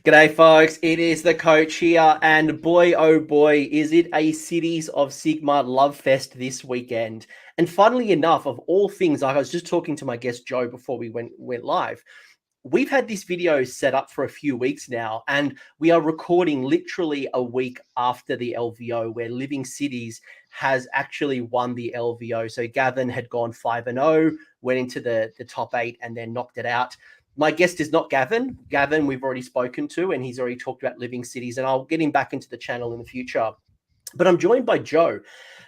G'day, folks. It is the coach here, and boy, oh boy, is it a Cities of Sigmar love fest this weekend. And funnily enough, of all things, I was just talking to my guest Joe before we went live. We've had this video set up for a few weeks now, and we are recording literally a week after the LVO, where Living Cities has actually won the LVO. So Gavin had gone 5-0, went into the top 8, and then knocked it out. My guest is not Gavin. Gavin, we've already spoken to, and he's already talked about Living Cities, and I'll get him back into the channel in the future. But I'm joined by Joe.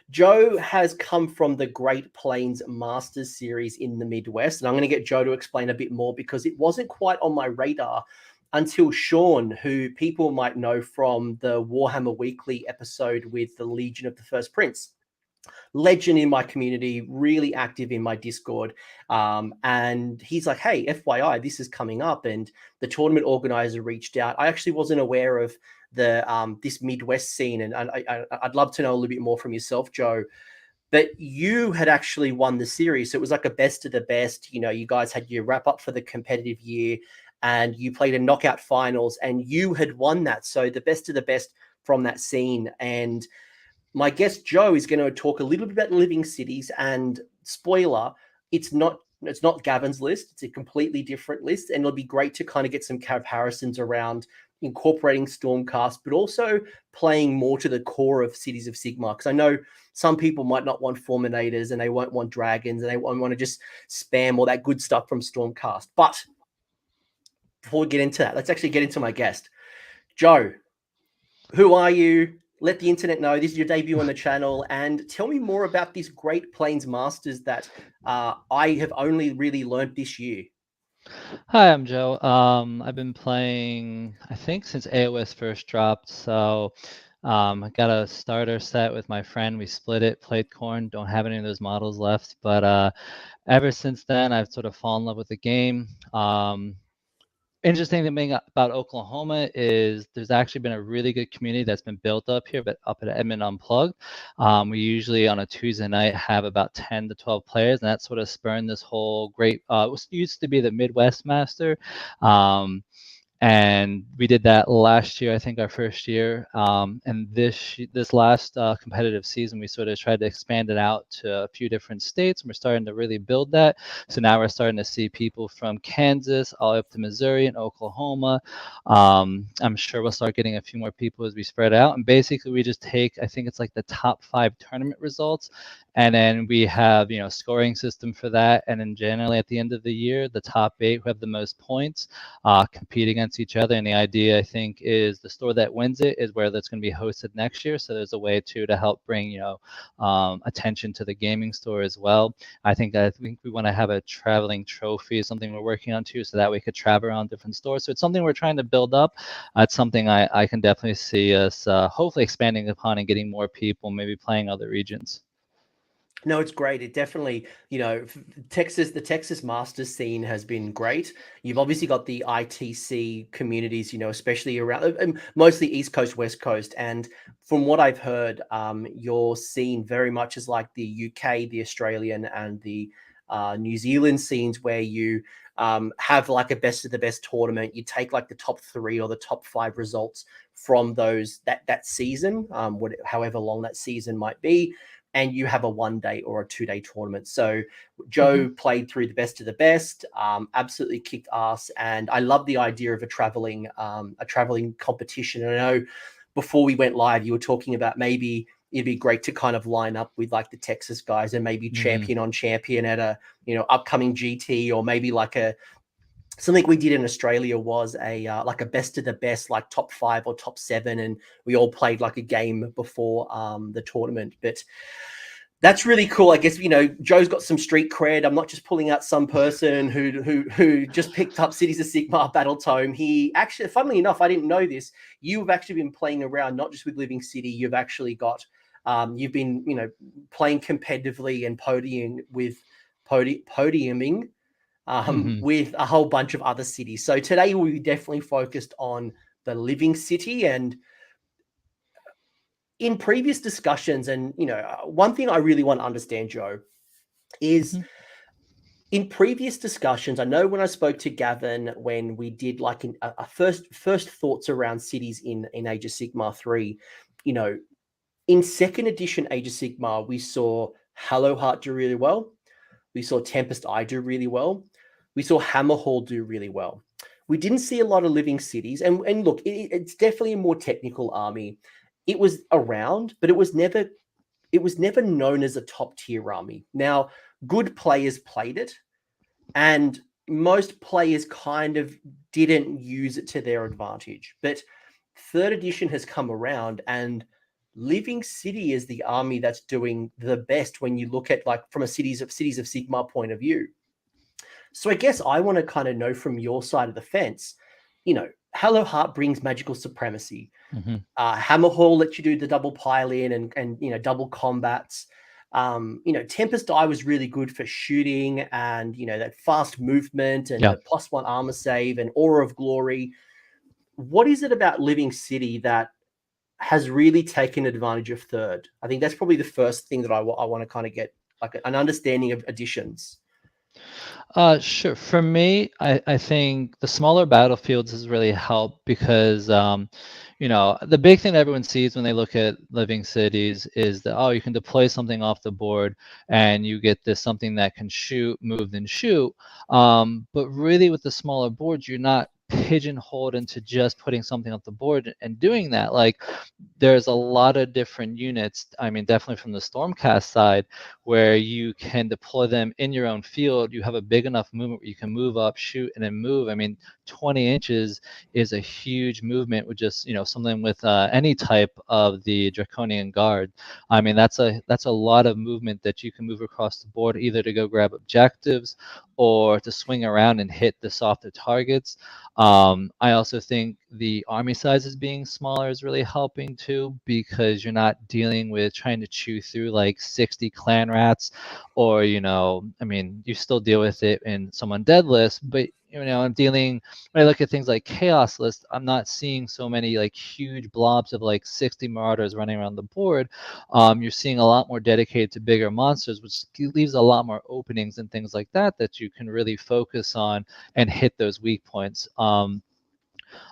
Joe has come from the Great Plains Masters series in the Midwest, and I'm going to get Joe to explain a bit more because it wasn't quite on my radar until Sean, who people might know from the Warhammer Weekly episode with the Legion of the First Prince. Legend in my community, really active in my Discord. And he's like, hey, FYI, this is coming up. And the tournament organizer reached out. I actually wasn't aware of the this Midwest scene. And I'd love to know a little bit more from yourself, Joe. But you had actually won the series. So it was like a best of the best. You know, you guys had your wrap up for the competitive year and you played a knockout finals and you had won that. So the best of the best from that scene. And my guest Joe is going to talk a little bit about Living Cities, and spoiler, it's not Gavin's list. It's a completely different list, and it'll be great to kind of get some comparisons around incorporating Stormcast, but also playing more to the core of Cities of Sigmar. Because I know some people might not want Fulminators and they won't want dragons and they won't want to just spam all that good stuff from Stormcast. But before we get into that, let's actually get into my guest. Joe, who are you? Let the internet know this is your debut on the channel, and tell me more about this Great Plains Masters that I have only really learned this year. Hi, I'm Joe. I've been playing, I think, since AOS first dropped. So I got a starter set with my friend. We split it, played Corn. Don't have any of those models left. But ever since then, I've sort of fallen in love with the game. Interesting thing about Oklahoma is there's actually been a really good community that's been built up here, but up at Edmond Unplugged. We usually on a Tuesday night have about 10 to 12 players, and that sort of spurned this whole great, it used to be the Midwest Master. And we did that last year, I think our first year. And this last competitive season, we sort of tried to expand it out to a few different states. And we're starting to really build that. So now we're starting to see people from Kansas all up to Missouri and Oklahoma. I'm sure we'll start getting a few more people as we spread out. And basically, we just take, I think it's like the top 5 tournament results. And then we have, scoring system for that. And then generally at the end of the year, the top 8 who have the most points compete against each other. And the idea, I think, is the store that wins it is where that's going to be hosted next year. So there's a way to help bring, attention to the gaming store as well. I think we want to have a traveling trophy, something we're working on too, so that we could travel around different stores. So it's something we're trying to build up. It's something I can definitely see us hopefully expanding upon and getting more people, maybe playing other regions. No, it's great. It definitely, the Texas Masters scene has been great. You've obviously got the ITC communities, especially around mostly East Coast, West Coast. And from what I've heard, your scene very much is like the UK, the Australian, and the New Zealand scenes where you have like a best of the best tournament. You take like the top 3 or the top 5 results from that season, however long that season might be. And you have a 1-day or a 2-day tournament. So Joe played through the best of the best, absolutely kicked ass. And I love the idea of a traveling competition. And I know before we went live, you were talking about maybe it'd be great to kind of line up with like the Texas guys and maybe champion on champion at a, upcoming GT, or maybe like something we did in Australia was like a best of the best, like top 5 or top 7, and we all played like a game before the tournament. But that's really cool. I guess Joe's got some street cred. I'm not just pulling out some person who just picked up Cities of Sigmar Battle Tome. He actually, funnily enough, I didn't know this. You've actually been playing around not just with Living City. You've actually got you've been playing competitively and podiuming with a whole bunch of other cities. So today we'll be definitely focused on the Living City. And in previous discussions, and one thing I really want to understand, Joe, is In previous discussions, I know when I spoke to Gavin when we did like a first thoughts around cities in Age of Sigmar 3, you know, in second edition Age of Sigmar, we saw Hallowheart do really well. We saw Tempest Eye do really well. We saw Hammerhall do really well. We didn't see a lot of living cities. And look, it's definitely a more technical army. It was around, but it was never known as a top tier army. Now, good players played it, and most players kind of didn't use it to their advantage. But third edition has come around, and Living City is the army that's doing the best when you look at like from a Cities of Sigmar point of view. So I guess I want to kind of know from your side of the fence, you know, Hello Heart brings magical supremacy. Mm-hmm. Hammerhall lets you do the double pile in and you know double combats. You know, Tempest Eye was really good for shooting and you know that fast movement and the +1 armor save and Aura of Glory. What is it about Living City that has really taken advantage of third? I think that's probably the first thing that I want to kind of get like an understanding of additions. Sure. For me, I think the smaller battlefields has really helped because, you know, the big thing that everyone sees when they look at living cities is that, oh, you can deploy something off the board and you get this something that can shoot, move, and shoot. But really with the smaller boards, you're not pigeonholed into just putting something off the board and doing that. Like there's a lot of different units. I mean, definitely from the Stormcast side, where you can deploy them in your own field. You have a big enough movement where you can move up, shoot, and then move. I mean, 20 inches is a huge movement with just, you know, something with any type of the Draconian Guard. I mean, that's a lot of movement that you can move across the board, either to go grab objectives or to swing around and hit the softer targets. I also think the army sizes being smaller is really helping too, because you're not dealing with trying to chew through like 60 clan rats, or, you know, I mean, you still deal with it in some undead list, but you know, I'm dealing, when I look at things like chaos list, I'm not seeing so many like huge blobs of like 60 marauders running around the board. You're seeing a lot more dedicated to bigger monsters, which leaves a lot more openings and things like that that you can really focus on and hit those weak points.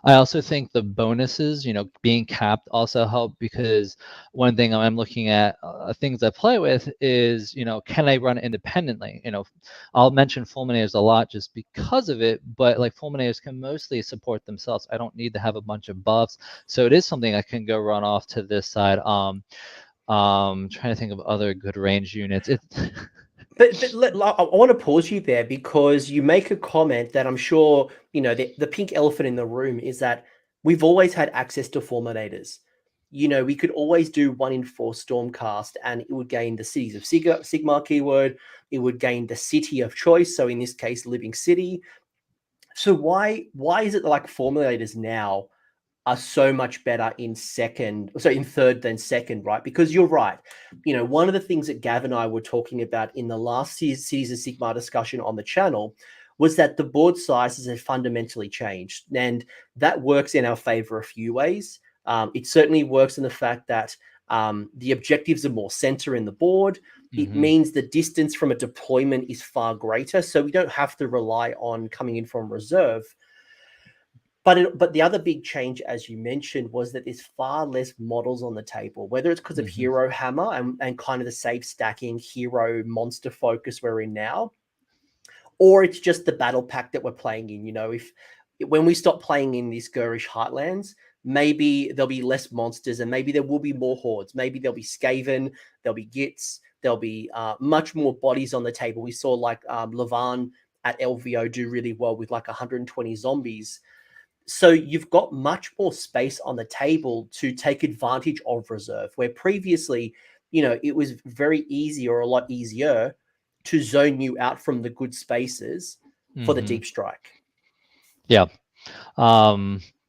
I also think the bonuses, you know, being capped also help, because one thing I'm looking at things I play with is, you know, can I run independently? You know, I'll mention Fulminators a lot just because of it, but like Fulminators can mostly support themselves. I don't need to have a bunch of buffs. So it is something I can go run off to this side. Trying to think of other good range units. But I want to pause you there because you make a comment that I'm sure, you know, the pink elephant in the room is that we've always had access to Fulminators. You know, we could always do 1 in 4 Stormcast and it would gain the Cities of Sigmar keyword. It would gain the city of choice. So in this case, Living City. So why is it like Fulminators now are so much better in third than second, right? Because you're right. You know, one of the things that Gav and I were talking about in the last Cities of Sigmar discussion on the channel was that the board sizes have fundamentally changed. And that works in our favor a few ways. It certainly works in the fact that the objectives are more center in the board. It means the distance from a deployment is far greater. So we don't have to rely on coming in from reserve. But the other big change, as you mentioned, was that there's far less models on the table, whether it's because of Hero Hammer and kind of the safe stacking hero monster focus we're in now, or it's just the battle pack that we're playing in. You know, when we stop playing in these Gurish Heartlands, maybe there'll be less monsters and maybe there will be more hordes. Maybe there'll be Skaven, there'll be Gits, there'll be much more bodies on the table. We saw like Levan at LVO do really well with like 120 zombies. So you've got much more space on the table to take advantage of reserve, where previously, you know, it was very easy or a lot easier to zone you out from the good spaces for the deep strike. Yeah.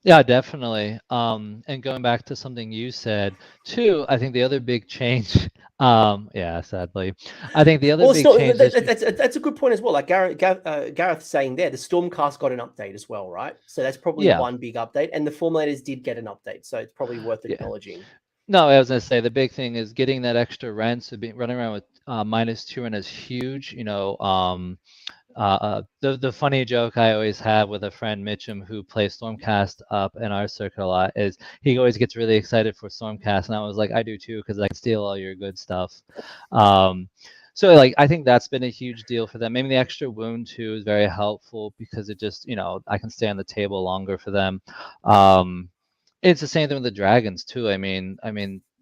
Yeah, definitely. And going back to something you said too, I think the other big change, yeah, sadly, I think the other big change that's a good point as well. Like Gareth saying there, the Stormcast got an update as well, right? So that's probably one big update, and the Formulators did get an update, so it's probably worth acknowledging. No, I was gonna say the big thing is getting that extra rent. So running around with -2 rent is huge. You know, The funny joke I always have with a friend Mitchum who plays Stormcast up in our circuit a lot is he always gets really excited for Stormcast, and I was like, I do too, because I can steal all your good stuff. So like I think that's been a huge deal for them. Maybe the extra wound too is very helpful because it just, I can stay on the table longer for them. It's the same thing with the dragons too. I mean,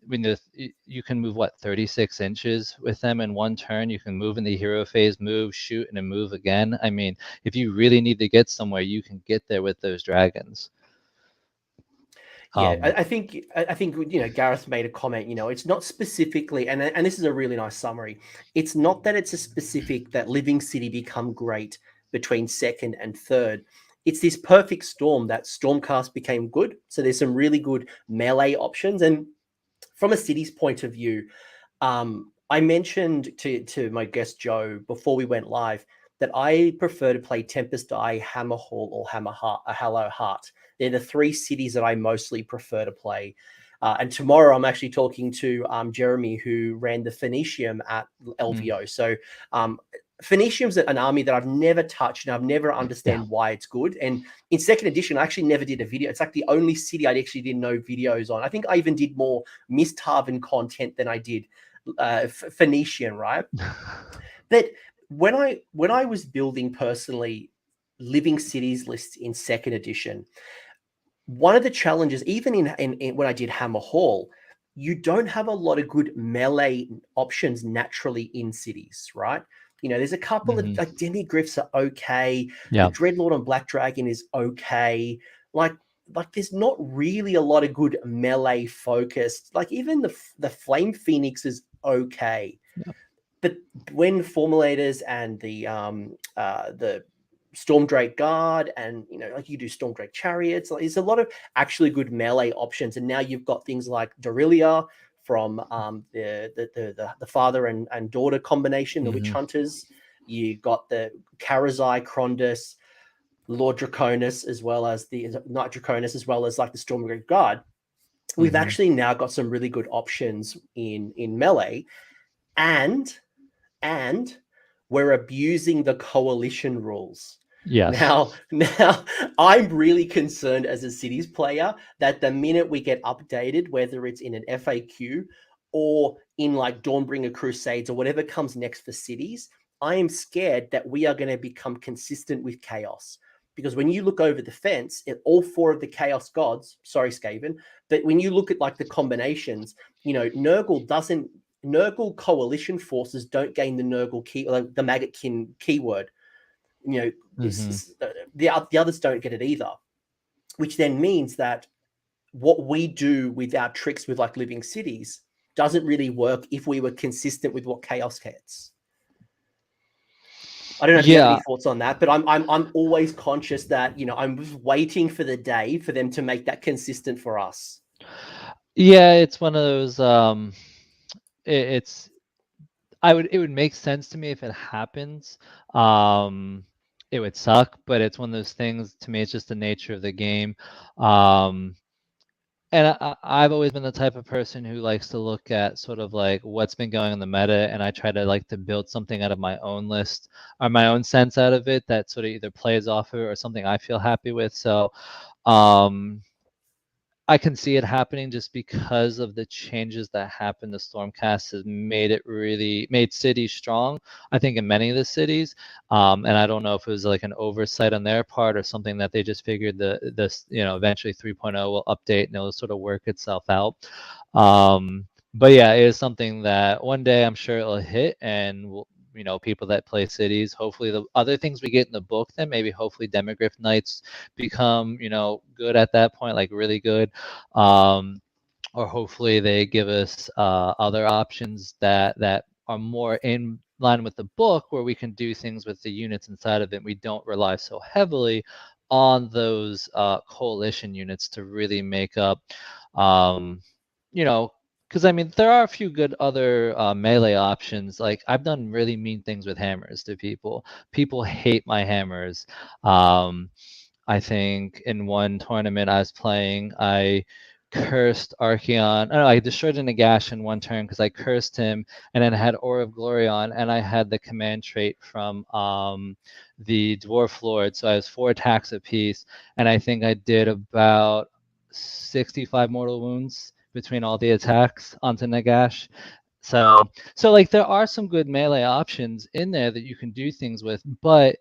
when you can move 36 inches with them in one turn. You can move in the hero phase, move, shoot, and then move again. I mean, if you really need to get somewhere, you can get there with those dragons. Yeah, I think Gareth made a comment. It's not specifically, and this is a really nice summary. It's not that it's a specific that Living City become great between second and third. It's this perfect storm that Stormcast became good. So there's some really good melee options, and from a city's point of view, I mentioned to my guest Joe before we went live that I prefer to play Tempest Eye, Hammerhall, or Hallow Heart. They're the three cities that I mostly prefer to play. And tomorrow I'm actually talking to Jeremy, who ran the Phoenicium at LVO. So Phoenicium's an army that I've never touched, and I've never understand why it's good. And in second edition, I actually never did a video. It's like the only city I actually did no videos on. I think I even did more Misthaven content than I did Phoenician, right? But when I was building personally Living Cities lists in second edition, one of the challenges, even in when I did Hammer Hall, you don't have a lot of good melee options naturally in cities, right? There's a couple of like Demigryphs are okay. Yeah. The Dreadlord on Black Dragon is okay. Like there's not really a lot of good melee focused. Like even the Flame Phoenix is okay. Yeah. But when Formulators and the Stormdrake Guard, and like you do Stormdrake Chariots, like, there's a lot of actually good melee options. And now you've got things like Derelia from the father and daughter combination, the Witch Hunters. You got the Karazai, Krondus, Lord Draconis, as well as the Knight Draconis, as well as like the Stormdrake Guard. We've actually now got some really good options in melee, and we're abusing the coalition rules. Yes. Now I'm really concerned as a cities player that the minute we get updated, whether it's in an FAQ or in like Dawnbringer Crusades or whatever comes next for cities, I am scared that we are going to become consistent with chaos. Because when you look over the fence at all four of the chaos gods, sorry, Skaven, but when you look at like the combinations, Nurgle coalition forces don't gain the Nurgle key, like the Maggotkin keyword. The others don't get it either, which then means that what we do with our tricks with like Living Cities doesn't really work if we were consistent with what Chaos gets. I don't know if you have any thoughts on that, but I'm always conscious that I'm just waiting for the day for them to make that consistent for us. Yeah, it's one of those. It would make sense to me if it happens. It would suck, but it's one of those things. To me, it's just the nature of the game. And I've always been the type of person who likes to look at sort of like what's been going on in the meta, and I try to like to build something out of my own list or my own sense out of it that sort of either plays off of it or something I feel happy with. So I can see it happening just because of the changes that happened. The Stormcast has made cities strong, I think, in many of the cities. And I don't know if it was like an oversight on their part or something that they just figured this eventually 3.0 will update and it'll sort of work itself out. But yeah, it is something that one day I'm sure it'll hit, and people that play cities, hopefully the other things we get in the book, then maybe hopefully Demigryph Knights become, good at that point, like really good. Or hopefully they give us other options that are more in line with the book, where we can do things with the units inside of it. We don't rely so heavily on those coalition units to really make up, because there are a few good other melee options. Like I've done really mean things with hammers to people. People hate my hammers. I think in one tournament I was playing, I cursed Archeon. Oh, no, I destroyed a Nagash in one turn because I cursed him, and then I had Aura of Glory on, and I had the command trait from the Dwarf Lord. So I was 4 attacks apiece, and I think I did about 65 mortal wounds between all the attacks onto Nagash. So like there are some good melee options in there that you can do things with, but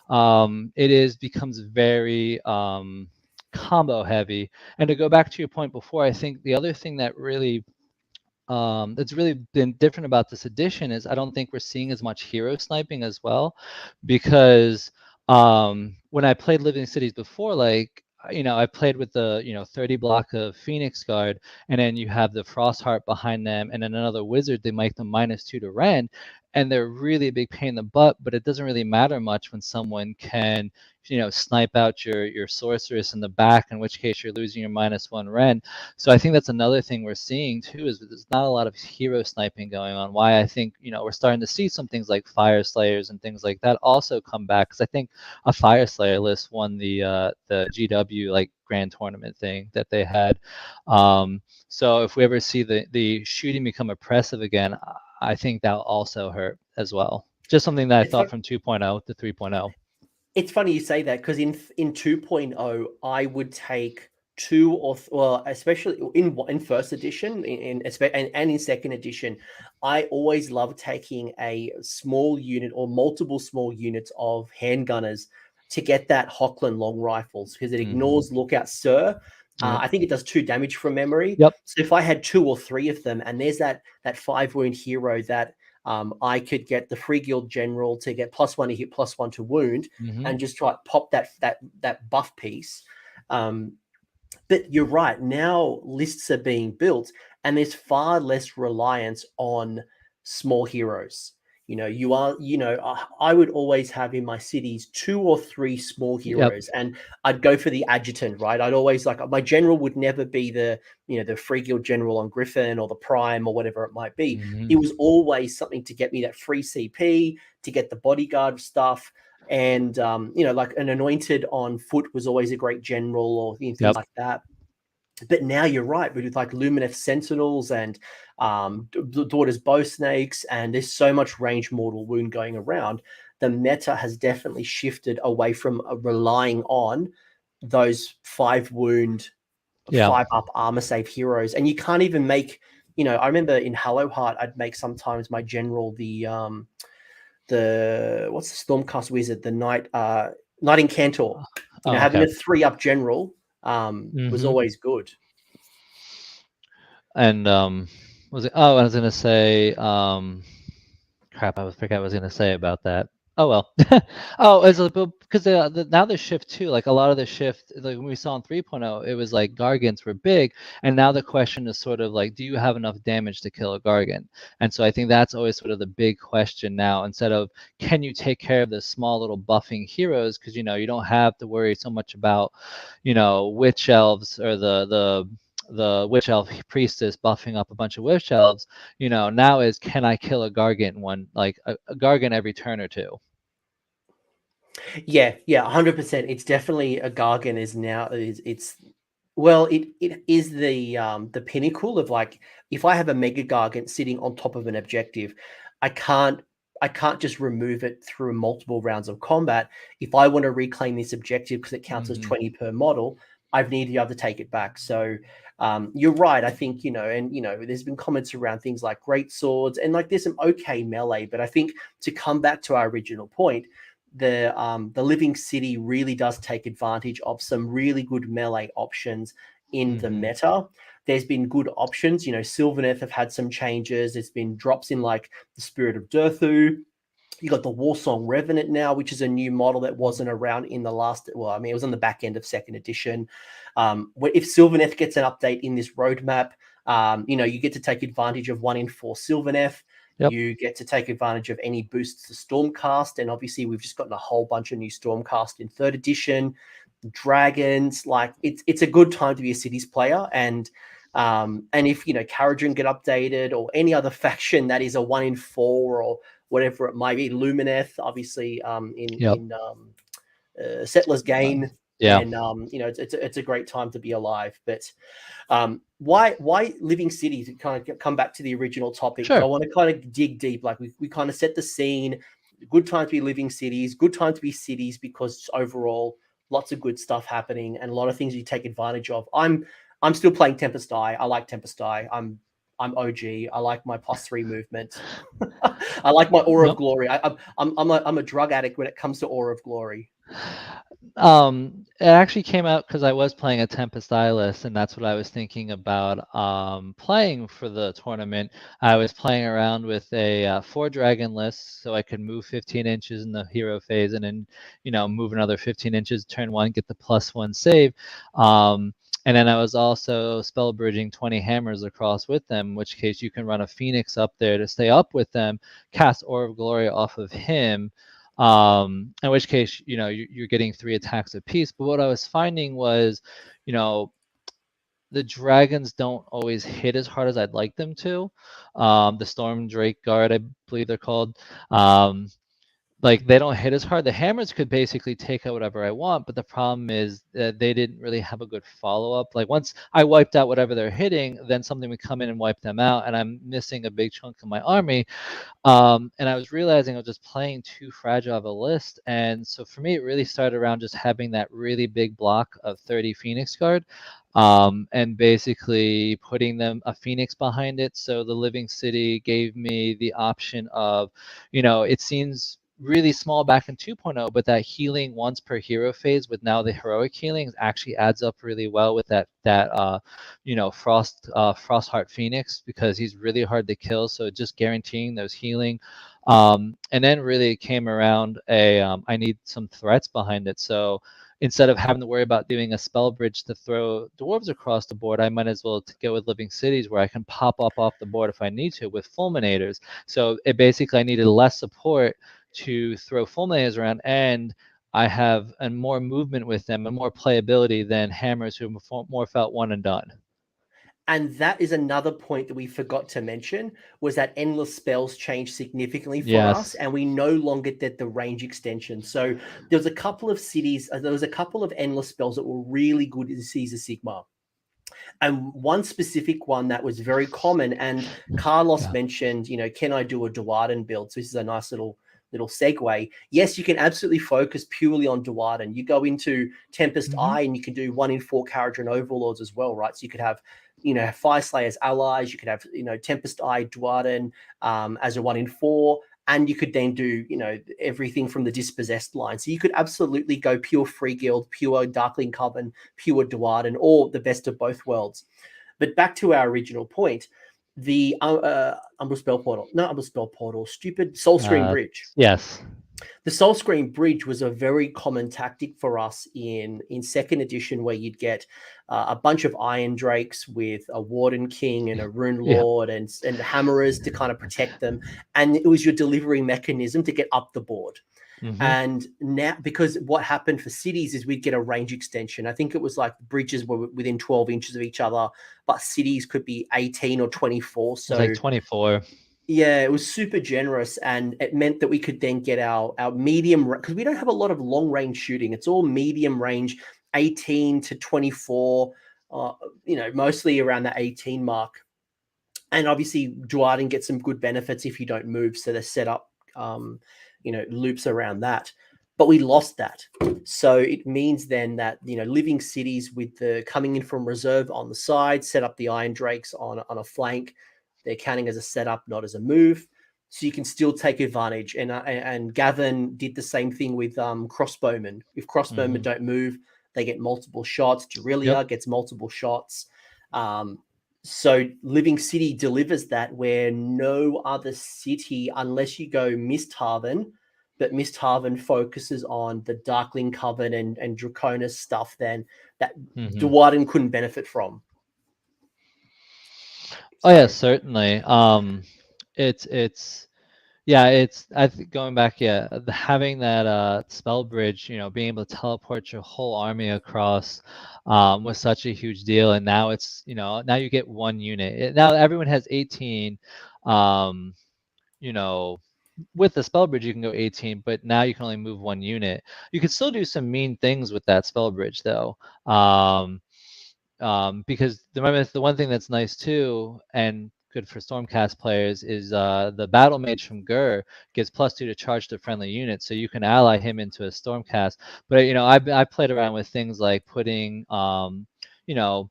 it becomes very combo heavy. And to go back to your point before, I think the other thing that really that's really been different about this edition is I don't think we're seeing as much hero sniping as well, because when I played Living Cities before, like, I played with the 30 block of Phoenix Guard, and then you have the Frostheart behind them, and then another wizard. They make them -2 to rend, and they're really a big pain in the butt. But it doesn't really matter much when someone can snipe out your sorceress in the back, in which case you're losing your -1 rend. So I think that's another thing we're seeing too, is that there's not a lot of hero sniping going on. Why I think we're starting to see some things like Fire Slayers and things like that also come back, because I think a Fire Slayer list won the GW like grand tournament thing that they had. So if we ever see the shooting become oppressive again, I think that'll also hurt as well. Just something that I thought from 2.0 to 3.0. It's funny you say that, because in 2.0 I would take 2 or well, especially in first edition, and in second edition, I always love taking a small unit or multiple small units of handgunners to get that Hochland long rifles, because it ignores Lookout Sir. I think it does 2 damage from memory. Yep. So if I had 2 or 3 of them, and there's that 5 wound hero that I could get the Free Guild General to get +1 to hit, +1 to wound, and just try to pop that buff piece. But you're right. Now lists are being built, and there's far less reliance on small heroes. I would always have in my cities 2 or 3 small heroes, and I'd go for the adjutant, right? I'd always my general would never be the Free Guild General on Griffin or the Prime or whatever it might be. It was always something to get me that free CP, to get the bodyguard stuff. And, like an anointed on foot was always a great general, or things like that. But now you're right, with like Lumineth Sentinels and Daughter's Bow Snakes, and there's so much range mortal wound going around. The meta has definitely shifted away from relying on those 5 wound, 5 up armor save heroes. And you can't even make, I remember in Hallowheart, I'd make sometimes my general what's the Stormcast wizard, the Knight Incantor. Having a 3 up general was always good. And was it? Oh, I was gonna say, crap! I forgot what I was gonna say about that. Oh well. Because now the shift too, like a lot of the shift, like when we saw in 3.0, it was like Gargants were big, and now the question is sort of like, do you have enough damage to kill a Gargant? And so I think that's always sort of the big question now, instead of can you take care of the small little buffing heroes, because you don't have to worry so much about witch elves or the witch elf priestess buffing up a bunch of witch elves. Now is, can I kill a Gargant a Gargant every turn or 2? Yeah, 100%. It's definitely a Gargant is now it is the pinnacle of, like, if I have a Mega Gargant sitting on top of an objective, I can't just remove it through multiple rounds of combat. If I want to reclaim this objective, because it counts as 20 per model, I need to be able to take it back. So you're right. I think, there's been comments around things like great swords, and like there's some okay melee, but I think, to come back to our original point, the Living City really does take advantage of some really good melee options in the meta. There's been good options. Sylvaneth have had some changes. There's been drops in like the Spirit of Durthu. You got the Warsong Revenant now, which is a new model that wasn't around in the last. Well, I mean, it was on the back end of second edition. If Sylvaneth gets an update in this roadmap, you get to take advantage of 1 in 4 Sylvaneth. Yep. You get to take advantage of any boosts to Stormcast, and obviously we've just gotten a whole bunch of new Stormcast in third edition. Dragons, like it's a good time to be a Cities player, and if Caradhran get updated, or any other faction that is a 1 in 4 or whatever it might be, Lumineth, obviously in Settlers Gain. Yeah. And you know, it's a great time to be alive. But why living cities? To kind of come back to the original topic, because I Sure. want to kind of dig deep. Like we kind of set the scene. Good time to be living cities. Good time to be cities because overall, lots of good stuff happening and a lot of things you take advantage of. I'm still playing Tempest Eye. I like Tempest Eye. I'm OG. I like my +3 movement. I like my Aura of Nope. Glory. I'm a drug addict when it comes to Aura of Glory. It actually came out because I was playing a Tempest Eye list, and that's what I was thinking about playing for the tournament. I was playing around with a 4-dragon list, so I could move 15 inches in the hero phase, and then move another 15 inches turn 1, get the +1 save. And then I was also spell bridging 20 hammers across with them, in which case you can run a Phoenix up there to stay up with them, cast Aura of Glory off of him. In which case, you're getting 3 attacks apiece. But what I was finding was, the dragons don't always hit as hard as I'd like them to. The Storm Drake Guard, I believe they're called. Like they don't hit as hard. The hammers could basically take out whatever I want, but the problem is that they didn't really have a good follow-up. Like once I wiped out whatever they're hitting, then something would come in and wipe them out, and I'm missing a big chunk of my army. And I was realizing I was just playing too fragile of a list. And so for me, it really started around just having that really big block of 30 Phoenix Guard, and basically putting them a Phoenix behind it. So the Living City gave me the option of, it seems really small back in 2.0, but that healing once per hero phase with now the heroic healing actually adds up really well with that Frostheart Phoenix, because he's really hard to kill. So just guaranteeing those healing. And then really it came around I need some threats behind it. So instead of having to worry about doing a spell bridge to throw dwarves across the board, I might as well go with living cities where I can pop up off the board if I need to with fulminators. So it basically I needed less support to throw fulminators around, and I have more movement with them and more playability than hammers who more felt one and done. And that is another point that we forgot to mention, was that endless spells changed significantly for us, Yes. and we no longer did the range extension. So there was a couple of cities, there was a couple of endless spells that were really good in Cities of Sigmar. And one specific one that was very common, and Carlos mentioned, can I do a Duarden build? So this is a nice little segue. Yes, you can absolutely focus purely on Duarden. You go into Tempest Eye and you can do 1 in 4 Kharadron Overlords as well, right? So you could have, Fire Slayers allies. You could have, Tempest Eye Duarden as a 1 in 4. And you could then do, everything from the Dispossessed line. So you could absolutely go pure Free Guild, pure Darkling Coven, pure Duarden, or the best of both worlds. But back to our original point, the Umbral Spell Portal, stupid Soul Screen Bridge. Yes. The Soul Screen Bridge was a very common tactic for us in second edition, where you'd get a bunch of Iron Drakes with a Warden King and a Rune Lord and Hammerers to kind of protect them. And it was your delivery mechanism to get up the board. And now, because what happened for cities is we'd get a range extension. I think it was like bridges were within 12 inches of each other, but cities could be 18 or 24. So it's like 24. Yeah, it was super generous, and it meant that we could then get our medium, because we don't have a lot of long range shooting. It's all medium range, 18 to 24, mostly around the 18 mark. And obviously, Duarden gets some good benefits if you don't move, so they're set up, loops around that. But we lost that, so it means then that living cities with the coming in from reserve on the side, set up the Iron Drakes on a flank. They're counting as a setup, not as a move, so you can still take advantage. And Gavin did the same thing with crossbowmen. If crossbowmen don't move, they get multiple shots. Derelia gets multiple shots. So Living City delivers that, where no other city, unless you go Misthaven, but Misthaven focuses on the Darkling Coven and Draconis stuff, then that Duarden couldn't benefit from. Oh yeah, certainly. It's I think going back, having that spell bridge, being able to teleport your whole army across was such a huge deal. And now it's, now you get one unit. Now everyone has 18, you know, with the spell bridge you can go 18, but now you can only move 1 unit. You can still do some mean things with that spell bridge though. Because remember, the one thing that's nice too, and good for Stormcast players, is the Battle Mage from Gur gives +2 to charge to friendly units, so you can ally him into a Stormcast. But I played around with things like putting you know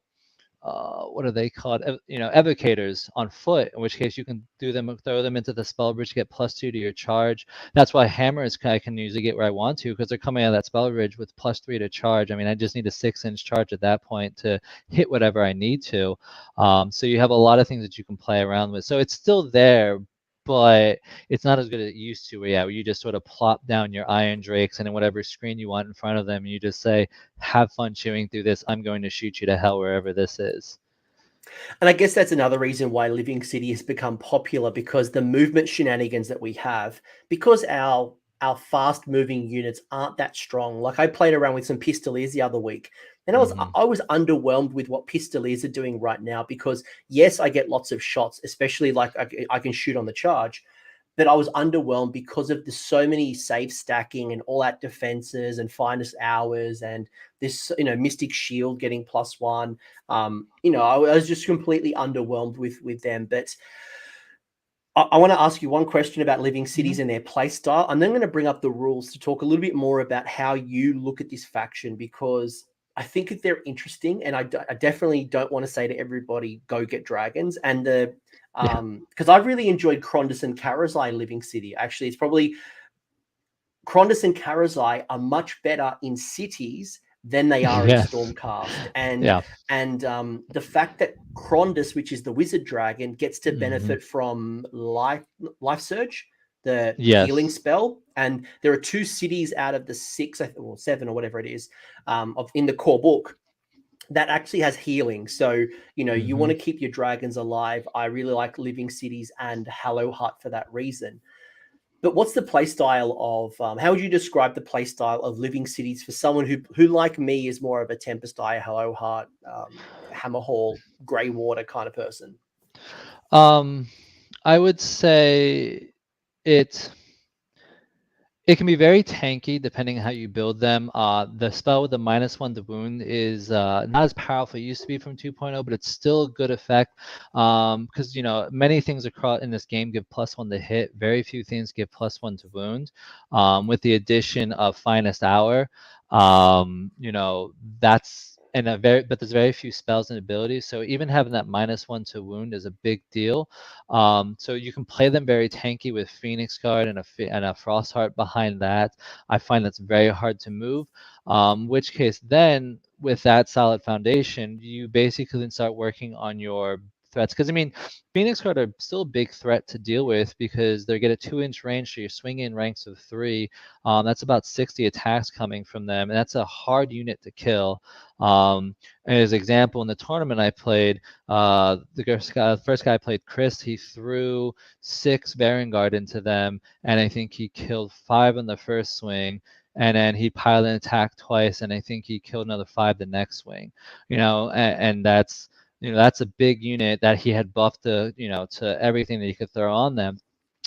what are they called? Evocators on foot. In which case you can throw them into the spell bridge, get +2 to your charge. That's why hammers I can usually get where I want to, because they're coming out of that spell bridge with +3 to charge. I mean, I just need a 6-inch charge at that point to hit whatever I need to. So you have a lot of things that you can play around with. So it's still there, but it's not as good as it used to, where you just sort of plop down your Iron Drakes and in whatever screen you want in front of them, and you just say, have fun chewing through this. I'm going to shoot you to hell wherever this is. And I guess that's another reason why Living City has become popular, because the movement shenanigans that we have, because our fast moving units aren't that strong. Like, I played around with some Pistoliers the other week, and I was underwhelmed with what Pistoliers are doing right now, because yes, I get lots of shots, especially like I can shoot on the charge, but I was underwhelmed because of the so many save stacking and all out defenses and finest hours and this, Mystic Shield getting +1. I was just completely underwhelmed with them. But I want to ask you one question about Living Cities and their play style. I'm then going to bring up the rules to talk a little bit more about how you look at this faction, because I think that they're interesting, and I definitely don't want to say to everybody, go get dragons. And because I've really enjoyed Krondus and Karazai Living City. Actually, it's probably Krondus and Karazai are much better in cities than they are in Yes. Stormcast. And Yeah. the fact that Krondus, which is the wizard dragon, gets to benefit from life surge, the healing Yes. spell. And there are 2 cities out of the 6 or 7 or whatever it is in the core book that actually has healing. So, you want to keep your dragons alive. I really like Living Cities and Hallow Hut for that reason. But what's the play style of, how would you describe the play style of Living Cities for someone who like me, is more of a Tempest Eye, Hello Heart, Hammerhall, Greywater kind of person? I would say it can be very tanky depending on how you build them. The spell with the -1 to wound is not as powerful as it used to be from 2.0, but it's still a good effect, because many things across in this game give +1 to hit. Very few things give +1 to wound. With the addition of Finest Hour, that's but there's very few spells and abilities, so even having that -1 to wound is a big deal. So you can play them very tanky with Phoenix Guard and a Frostheart behind that. I find that's very hard to move. Which case, then with that solid foundation, you basically then start working on your threats. Because I mean, Phoenix Guard are still a big threat to deal with, because they get a 2-inch range, so you're swinging in ranks of 3. That's about 60 attacks coming from them, and that's a hard unit to kill. As example, in the tournament I played, the first guy played Chris. He threw 6 Varangard into them, and I think he killed 5 on the first swing. And then he piled an attack twice, and I think he killed another 5 the next swing. And that's that's a big unit that he had buffed to everything that he could throw on them.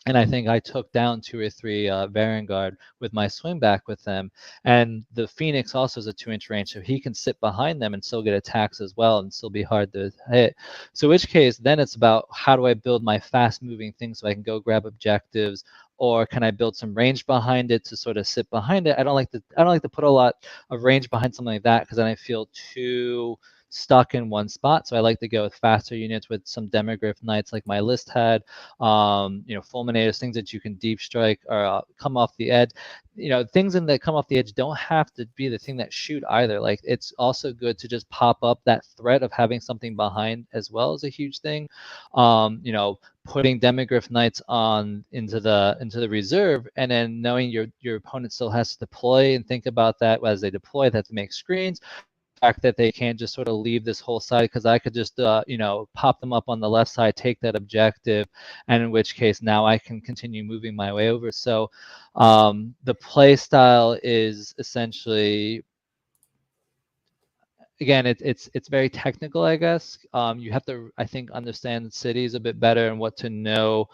And I think I took down 2 or 3 Varangard with my swing back with them. And the Phoenix also has a 2-inch range, so he can sit behind them and still get attacks as well and still be hard to hit. So in which case, then it's about, how do I build my fast-moving thing so I can go grab objectives, or can I build some range behind it to sort of sit behind it? I don't like to put a lot of range behind something like that, because then I feel too stuck in one spot. So I like to go with faster units with some Demogryph Knights like my list had, Fulminators, things that you can deep strike or come off the edge. Things that come off the edge don't have to be the thing that shoot either. Like, it's also good to just pop up that threat of having something behind as well, is a huge thing. Putting Demogryph Knights on into the reserve, and then knowing your opponent still has to deploy, and think about that as they deploy. They have to make screens. Fact that they can't just sort of leave this whole side, because I could just pop them up on the left side, take that objective, and in which case now I can continue moving my way over. So the play style is essentially, again, it's very technical, I guess. You have to, I think, understand cities a bit better and what to know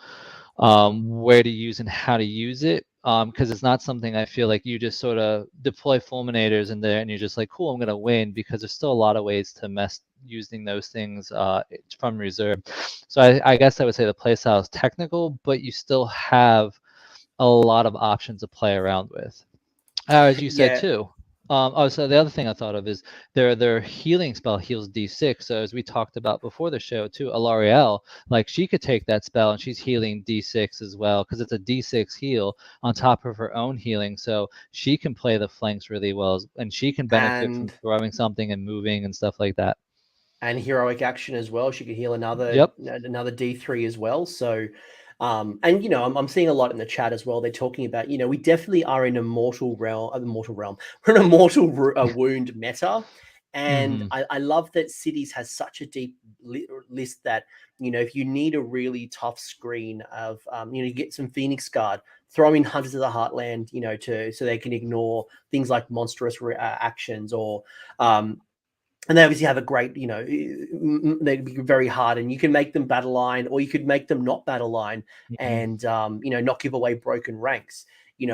where to use and how to use it. Because it's not something I feel like you just sort of deploy fulminators in there and you're just like, cool, I'm going to win, because there's still a lot of ways to mess using those things from reserve. So I guess I would say the playstyle is technical, but you still have a lot of options to play around with. As you said Yeah, too. So the other thing I thought of is their healing spell heals D6. So as we talked about before the show too, Alarielle, like she could take that spell and she's healing D6 as well, because it's a D6 heal on top of her own healing. So she can play the flanks really well, and she can benefit from and throwing something and moving and stuff like that. heroic action as well. She could heal Yep. another D3 as well. So, and I'm seeing a lot in the chat as well. They're talking about, we definitely are in a mortal realm. We're in a mortal wound meta, and Mm-hmm. I love that Cities has such a deep list that if you need a really tough screen of you get some Phoenix Guard, throw in Hunters of the Heartland, so they can ignore things like monstrous actions or and they obviously have a great, they'd be very hard, and you can make them battle line, or you could make them not battle line, Mm-hmm. and not give away broken ranks. You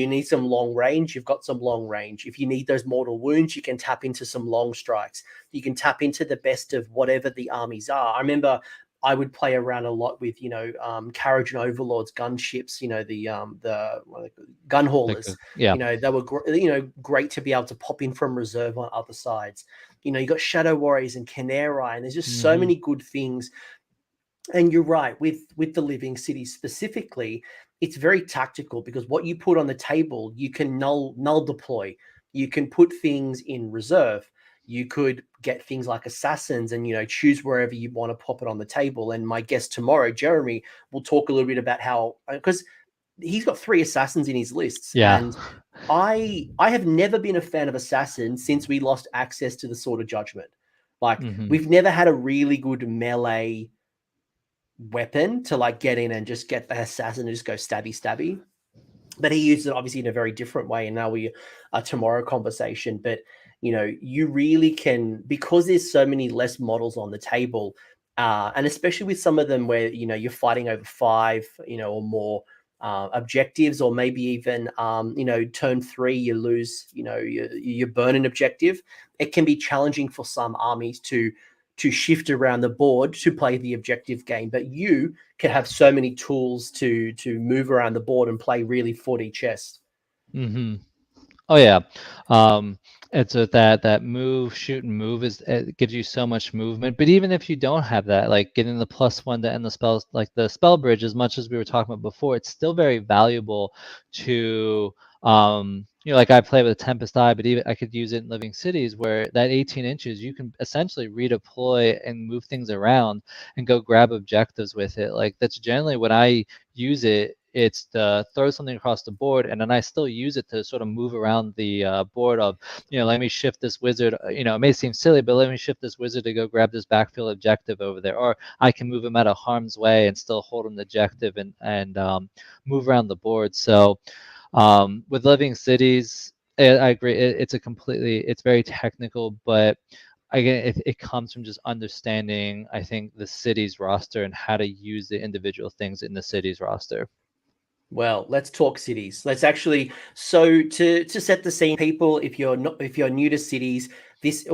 need some long range. You've got some long range. If you need those mortal wounds, you can tap into some long strikes. You can tap into the best of whatever the armies are. I remember I would play around a lot with Carriage and Overlords gunships. The gun haulers. Yeah. They were great to be able to pop in from reserve on other sides. You got Shadow Warriors and Canary, and there's just so Mm-hmm. many good things. And you're right, with the Living Cities specifically, it's very tactical, because what you put on the table, you can null deploy. You can put things in reserve. You could get things like assassins and choose wherever you want to pop it on the table. And my guest tomorrow, Jeremy, will talk a little bit about how, because he's got 3 assassins in his lists, Yeah. and I have never been a fan of assassins since we lost access to the Sword of Judgment. Like, Mm-hmm. we've never had a really good melee weapon to like get in and just get the assassin and just go stabby. But he used it obviously in a very different way, and now we are tomorrow conversation. But you really can, because there's so many less models on the table, and especially with some of them where you're fighting over 5 or more objectives, or maybe even turn 3 you lose you burn an objective. It can be challenging for some armies to shift around the board to play the objective game, but you can have so many tools to move around the board and play really 40 chess. Mm-hmm. Oh yeah, um, it's with that move, shoot and move it gives you so much movement. But even if you don't have that, like getting the +1 to end the spells, like the spell bridge, as much as we were talking about before, it's still very valuable to like I play with a Tempest Eye, but even I could use it in Living Cities, where that 18 inches you can essentially redeploy and move things around and go grab objectives with it. Like that's generally when I use it. It's to throw something across the board, and then I still use it to sort of move around the board of, let me shift this wizard. It may seem silly, but let me shift this wizard to go grab this backfield objective over there, or I can move him out of harm's way and still hold an objective and move around the board. So with Living Cities, I agree. It's very technical, but again, it comes from just understanding, I think, the city's roster and how to use the individual things in the city's roster. Well, let's talk cities. Let's actually, so to set the scene, people, if you're new to cities, this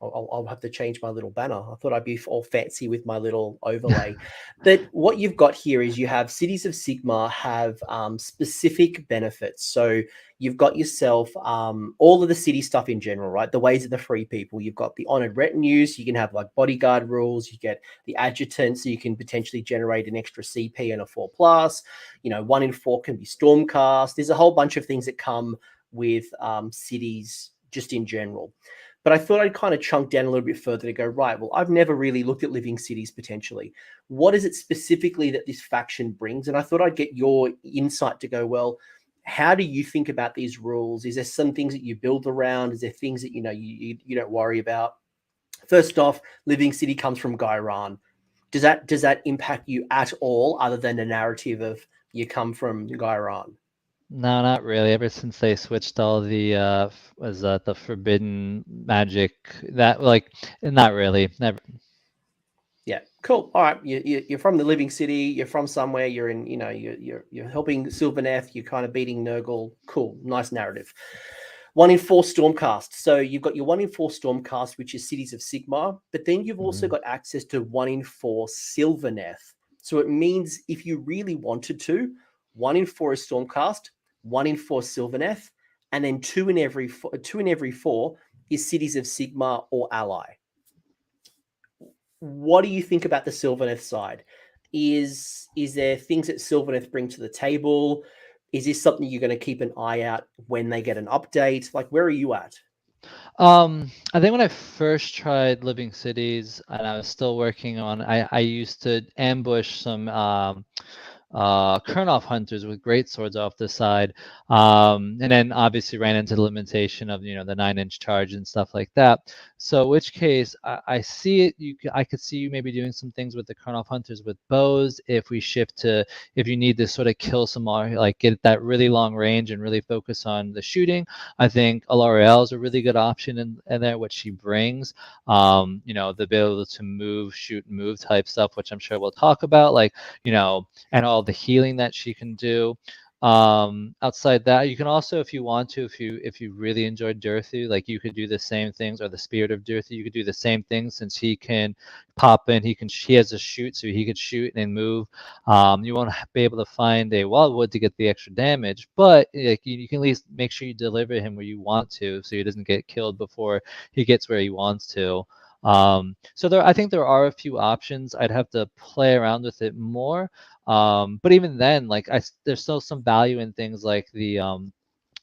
I'll have to change my little banner. I thought I'd be all fancy with my little overlay. But what you've got here is you have Cities of Sigmar have specific benefits. So you've got yourself all of the city stuff in general, right? The ways of the free people. You've got the honored retinues. You can have like bodyguard rules. You get the adjutant, so you can potentially generate an extra CP and a 4+. 1 in 4 can be Stormcast. There's a whole bunch of things that come with cities just in general. But I thought I'd kind of chunk down a little bit further to go, right, well, I've never really looked at Living Cities potentially. What is it specifically that this faction brings? And I thought I'd get your insight to go, well, how do you think about these rules? Is there some things that you build around? Is there things that you don't worry about? First off, Living City comes from Gairan. Does that impact you at all, other than the narrative of you come from Gairan? No, not really. Ever since they switched all the was that the forbidden magic, that like not really. Never. Yeah, cool. All right, you're from the Living City. You're from somewhere. You're in. You're helping Sylvaneth. You're kind of beating Nurgle. Cool, nice narrative. 1 in 4 Stormcast. So you've got your 1 in 4 Stormcast, which is Cities of Sigmar, but then you've also got access to 1 in 4 Sylvaneth. So it means if you really wanted to, 1 in 4 is Stormcast, 1 in 4 Sylvaneth, and then 2 in every 4 is Cities of Sigmar or Ally. What do you think about the Sylvaneth side? Is there things that Sylvaneth bring to the table? Is this something you're going to keep an eye out when they get an update? Like, where are you at? I think when I first tried Living Cities and I was still working on, I used to ambush some Kurnoff hunters with great swords off the side, and then obviously ran into the limitation of the 9-inch charge and stuff like that. So in which case I see it. I could see you maybe doing some things with the Kurnoff hunters with bows if we shift to, if you need to sort of kill some more, like get that really long range and really focus on the shooting. I think Alarielle is a really good option in there, what she brings. The ability to move, shoot, and move type stuff, which I'm sure we'll talk about, like, and all the healing that she can do. Outside that, you can also, if you want to, if you really enjoyed Durthu, like you could do the same things, or the Spirit of Durthu, you could do the same things, since he can pop in, he has a shoot, so he could shoot and move. You won't be able to find a wildwood to get the extra damage, but like you can at least make sure you deliver him where you want to, so he doesn't get killed before he gets where he wants to. So I think there are a few options. I'd have to play around with it more. But even then, like there's still some value in things like the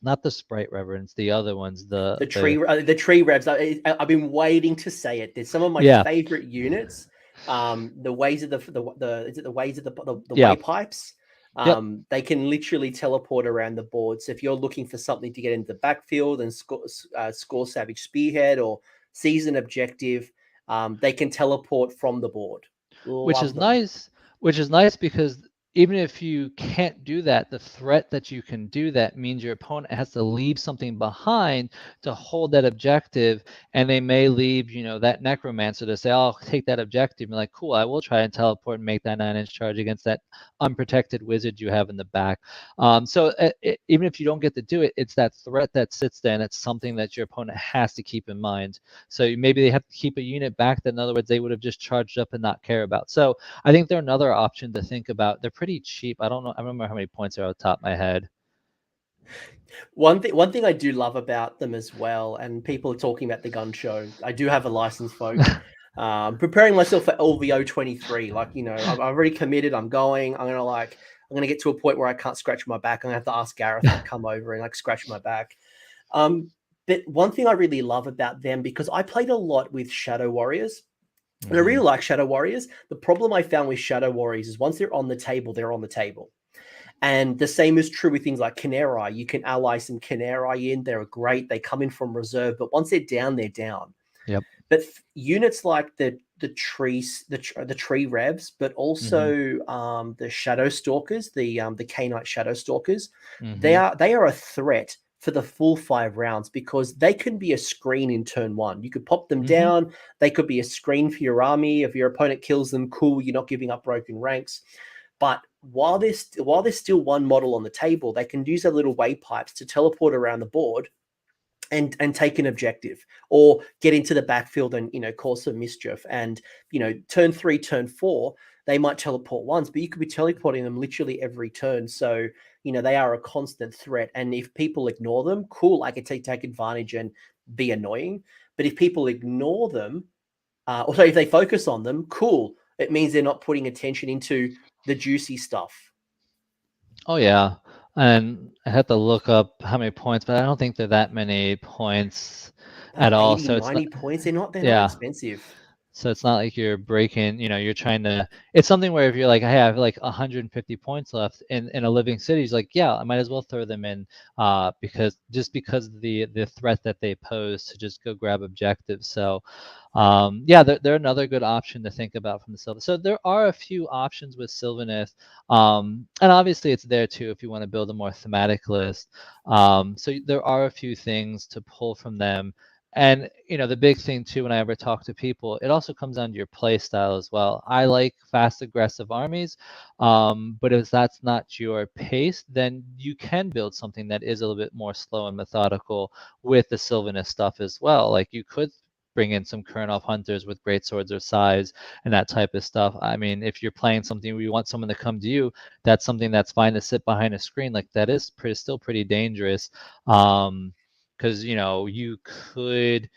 not the Sprite Reverence, the other ones, The tree revs. I've been waiting to say it. They're some of my yeah, favorite units. The ways of the is it the ways of the yeah, way pipes? yep, They can literally teleport around the board. So if you're looking for something to get into the backfield and score Savage Spearhead or seize an objective, they can teleport from the board. which Love is them. nice. Which is nice because even if you can't do that, the threat that you can do that means your opponent has to leave something behind to hold that objective, and they may leave, that necromancer to say, "I'll take that objective." And like, cool, I will try and teleport and make that 9-inch charge against that unprotected wizard you have in the back. So even if you don't get to do it, it's that threat that sits there, and it's something that your opponent has to keep in mind. So maybe they have to keep a unit back that, in other words, they would have just charged up and not care about. So I think they're another option to think about. They're pretty cheap. I don't know. I don't remember how many points are off the top of my head. One thing I do love about them as well, and people are talking about the gun show. I do have a license, folks. Preparing myself for LVO 23. Like, I've already committed. I'm going. I'm gonna get to a point where I can't scratch my back. I'm gonna have to ask Gareth to come over and like scratch my back. But one thing I really love about them, because I played a lot with Shadow Warriors, and I really like Shadow Warriors. The problem I found with Shadow Warriors is once they're on the table, they're on the table. And the same is true with things like Canary. You can ally some Canary in. They're great. They come in from reserve, but once they're down, they're down. Yep. But units like the tree revs, but also the Shadow Stalkers, the K-Knight Shadow Stalkers, they are a threat for the full 5 rounds, because they can be a screen in turn 1. You could pop them down. They could be a screen for your army. If your opponent kills them, cool, you're not giving up broken ranks. But while there's still one model on the table, they can use their little waypipes to teleport around the board and take an objective, or get into the backfield and cause some mischief. And turn 3, turn 4, they might teleport once, but you could be teleporting them literally every turn. So they are a constant threat. And if people ignore them, cool, I can take advantage and be annoying. But if people ignore them, or so if they focus on them, cool, it means they're not putting attention into the juicy stuff. Oh yeah, and I had to look up how many points, but I don't think they're that many points at Like all. 80, So it's not. 90 points, they're not Yeah. expensive. So it's not like you're breaking, you're trying to, it's something where if you're like, hey, I have like 150 points left in a living city, it's like, yeah, I might as well throw them in, because the threat that they pose to just go grab objectives. So yeah, they're another good option to think about from the Sylvan. So there are a few options with Sylvaneth, and obviously it's there too if you want to build a more thematic list. So there are a few things to pull from them. And the big thing too, when I ever talk to people, it also comes down to your play style as well. I like fast, aggressive armies, but if that's not your pace, then you can build something that is a little bit more slow and methodical with the Sylvanus stuff as well. Like you could bring in some Kurnoff hunters with great swords or size and that type of stuff. I mean, if you're playing something where you want someone to come to you, that's something that's fine to sit behind a screen. Like that is still pretty dangerous. Because you could,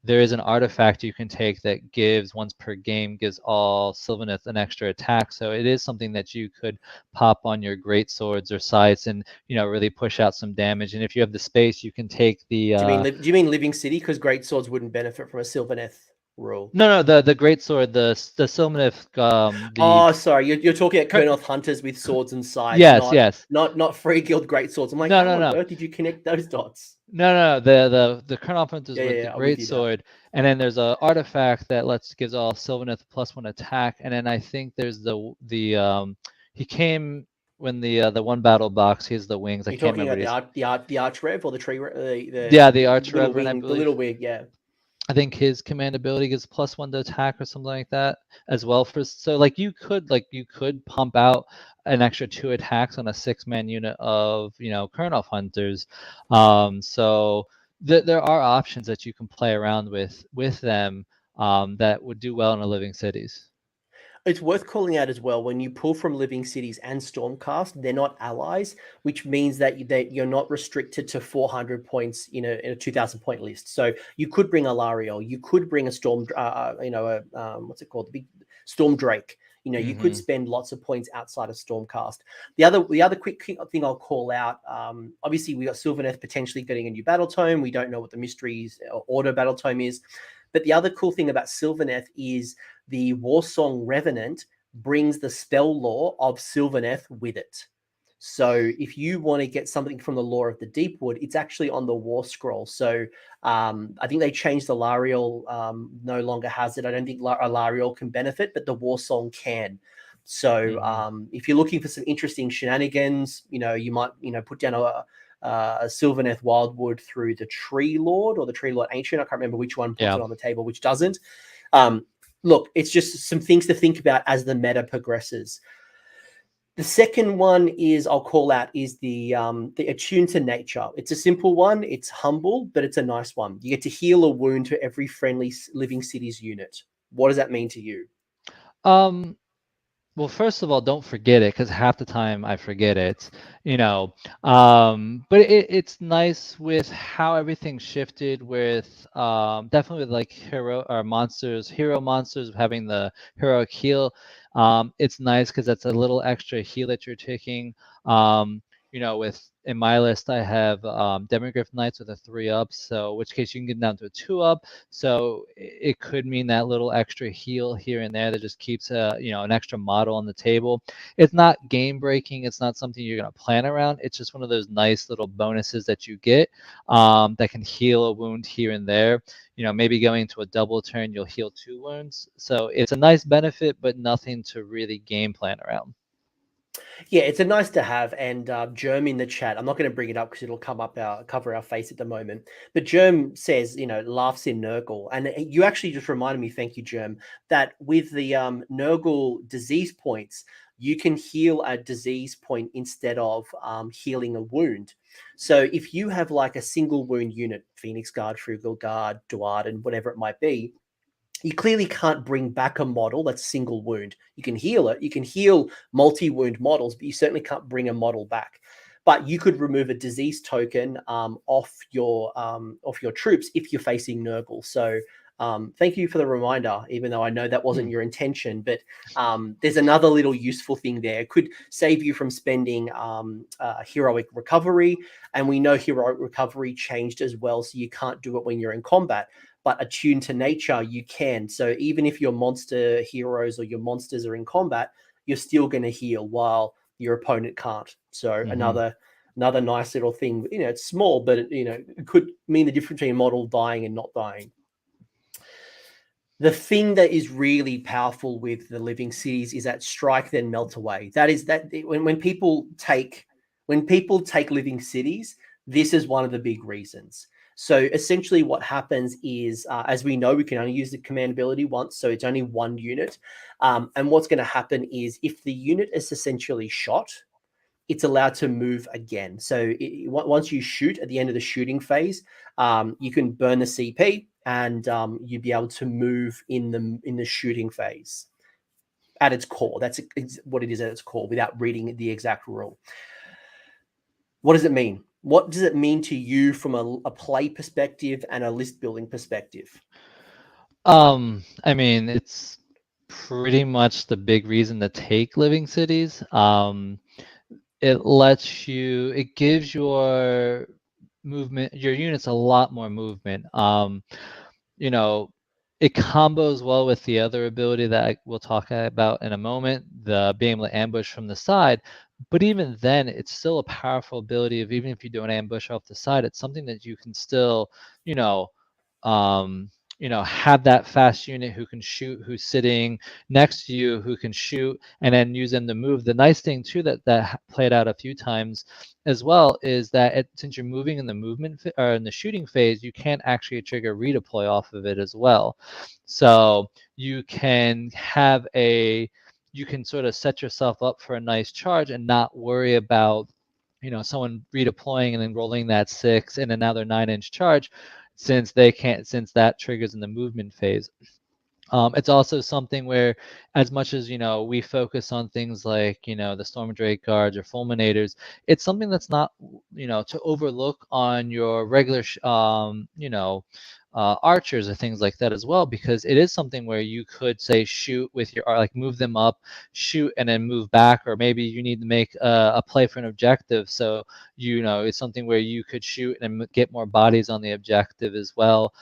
there is an artifact you can take that gives once per game, gives all Sylvaneth an extra attack. So it is something that you could pop on your great swords or sights and really push out some damage. And if you have the space, you can take the Do you mean Living City? Because great swords wouldn't benefit from a Sylvaneth rule. no, the great sword, the Sylvaneth, the Oh, sorry, you're talking about Kurnoth hunters with swords and scythes, yes. not free guild great swords. I'm like, No, how no, on no. earth did you connect those dots? No. The Kurnoff hunters with the I'm with great you now. sword, and then there's a artifact that gives all Sylvaneth +1 attack, and then I think there's the he came when the one battle box. He has the wings. I You're can't talking remember about the arch rev or the tree the Arch little Reverend, I wing, the little believe. wig, yeah. I think his command ability gives +1 to attack or something like that as well. So like you could pump out an extra 2 attacks on a 6-man unit of Kurnoff hunters. So there are options that you can play around with them that would do well in a Living Cities. It's worth calling out as well, when you pull from Living Cities and Stormcast, they're not allies, which means that you're not restricted to 400 points in a 2,000 point list. So you could bring Alariel, you could bring a Storm, what's it called, the big Storm Drake. You could spend lots of points outside of Stormcast. The other quick thing I'll call out, obviously we got Sylvaneth potentially getting a new battle tome. We don't know what the mysteries or order battle tome is, but the other cool thing about Sylvaneth is the Warsong Revenant brings the spell lore of Sylvaneth with it. So if you want to get something from the lore of the Deepwood, it's actually on the War Scroll. So I think they changed the Alariel, no longer has it. I don't think Alariel can benefit, but the Warsong can. So if you're looking for some interesting shenanigans, you might put down a Sylvaneth Wildwood through the Tree Lord or the Tree Lord Ancient. I can't remember which one puts it on the table, which doesn't. Look, it's just some things to think about as the meta progresses. The second one I'll call out is the Attune to Nature. It's a simple one. It's humble, but it's a nice one. You get to heal a wound to every friendly Living Cities unit. What does that mean to you? Well, first of all, don't forget it, because half the time I forget it, But it's nice with how everything shifted with definitely with like hero monsters having the heroic heal. It's nice because that's a little extra heal that you're taking. In my list, I have Demogryph Knights with a 3-up, so which case you can get down to a 2-up. So it could mean that little extra heal here and there that just keeps an extra model on the table. It's not game breaking. It's not something you're going to plan around. It's just one of those nice little bonuses that you get that can heal a wound here and there. Maybe going to a double turn, you'll heal 2 wounds. So it's a nice benefit, but nothing to really game plan around. Yeah, it's a nice to have. And Germ in the chat, I'm not going to bring it up because it'll cover our face at the moment. But Germ says, laughs in Nurgle. And you actually just reminded me, thank you, Germ, that with the Nurgle disease points, you can heal a disease point instead of healing a wound. So if you have like a single wound unit, Phoenix Guard, Frugal Guard, Duard, and whatever it might be, you clearly can't bring back a model that's single wound. You can heal it. You can heal multi-wound models, but you certainly can't bring a model back. But you could remove a disease token off your troops if you're facing Nurgle. So thank you for the reminder, even though I know that wasn't your intention. But there's another little useful thing there. It could save you from spending heroic recovery. And we know heroic recovery changed as well, so you can't do it when you're in combat. But Attune to Nature, you can. So even if your monster heroes or your monsters are in combat, you're still going to heal while your opponent can't. So another nice little thing. It's small, but it could mean the difference between a model dying and not dying. The thing that is really powerful with the Living Cities is that strike then melt away. That is that when people take Living Cities, this is one of the big reasons. So essentially what happens is, as we know, we can only use the command ability once, so it's only one unit. And what's going to happen is if the unit is essentially shot, it's allowed to move again. So once you shoot at the end of the shooting phase, you can burn the CP and you'd be able to move in the shooting phase at its core. That's what it is at its core without reading the exact rule. What does it mean? What does it mean to you from a play perspective and a list building perspective? I mean, it's pretty much the big reason to take Living Cities. It gives your units a lot more movement. You know, it combos well with the other ability that we'll talk about in a moment, the being able to ambush from the side. But even then, it's still a powerful ability of, even if you do an ambush off the side, it's something that you can still, you know, um, have that fast unit who can shoot, who's sitting next to you, who can shoot, and then use them to move. The nice thing too that played out a few times as well is that since you're moving in the movement or in the shooting phase, you can't actually trigger redeploy off of it as well. So you can sort of set yourself up for a nice charge and not worry about someone redeploying and then rolling that 6 and another 9-inch charge, since that triggers in the movement phase. It's also something where, as much as we focus on things like the Storm Drake guards or Fulminators, it's something that's not to overlook on your regular archers or things like that as well, because it is something where you could say shoot with your like move them up, shoot and then move back, or maybe you need to make a play for an objective, so it's something where you could shoot and get more bodies on the objective as well.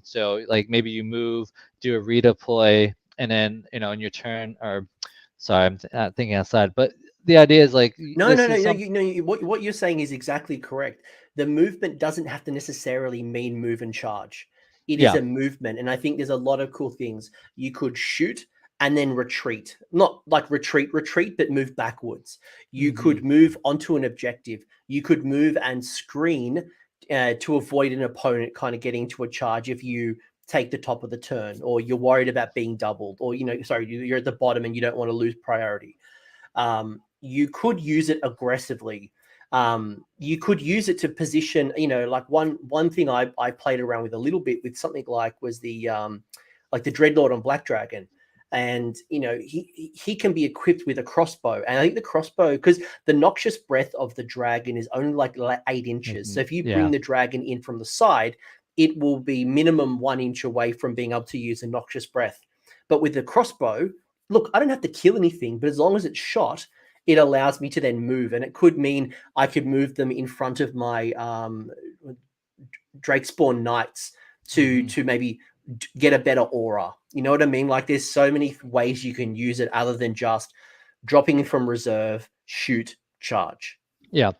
So like maybe you move, do a redeploy, and then in your turn, or sorry, I'm thinking outside, but the idea is like what you're saying is exactly correct. The movement doesn't have to necessarily mean move and charge. It is a movement, and I think there's a lot of cool things. You could shoot and then retreat, not like retreat, but move backwards. You could move onto an objective. You could move and screen to avoid an opponent kind of getting to a charge if you take the top of the turn, or you're worried about being doubled, or you're at the bottom and you don't want to lose priority. You could use it aggressively. You could use it to position, like one thing I played around with a little bit with something like was the Dreadlord on Black Dragon. And he can be equipped with a crossbow, and I think the crossbow, because the noxious breath of the dragon is only like 8 inches. So if you bring the dragon in from the side, it will be minimum 1 inch away from being able to use a noxious breath. But with the crossbow, look, I don't have to kill anything, but as long as it's shot, it allows me to then move. And it could mean I could move them in front of my Drakespawn Knights to maybe get a better aura. You know what I mean? Like there's so many ways you can use it other than just dropping from reserve, shoot, charge. Yeah,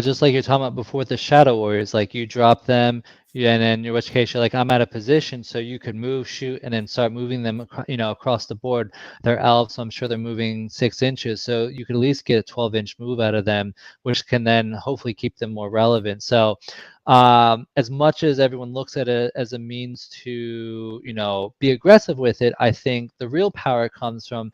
just like you're talking about before with the Shadow Warriors, like you drop them, and then in which case you're like, I'm out of position, so you could move, shoot, and then start moving them, across the board. They're elves, so I'm sure they're moving 6 inches, so you could at least get a 12-inch move out of them, which can then hopefully keep them more relevant. So, as much as everyone looks at it as a means to, be aggressive with it, I think the real power comes from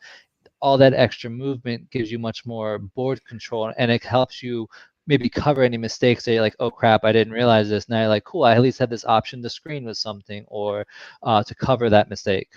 all that extra movement gives you much more board control, and it helps you maybe cover any mistakes that you're like, oh crap, I didn't realize this. Now you're like, cool, I at least have this option to screen with something, or to cover that mistake.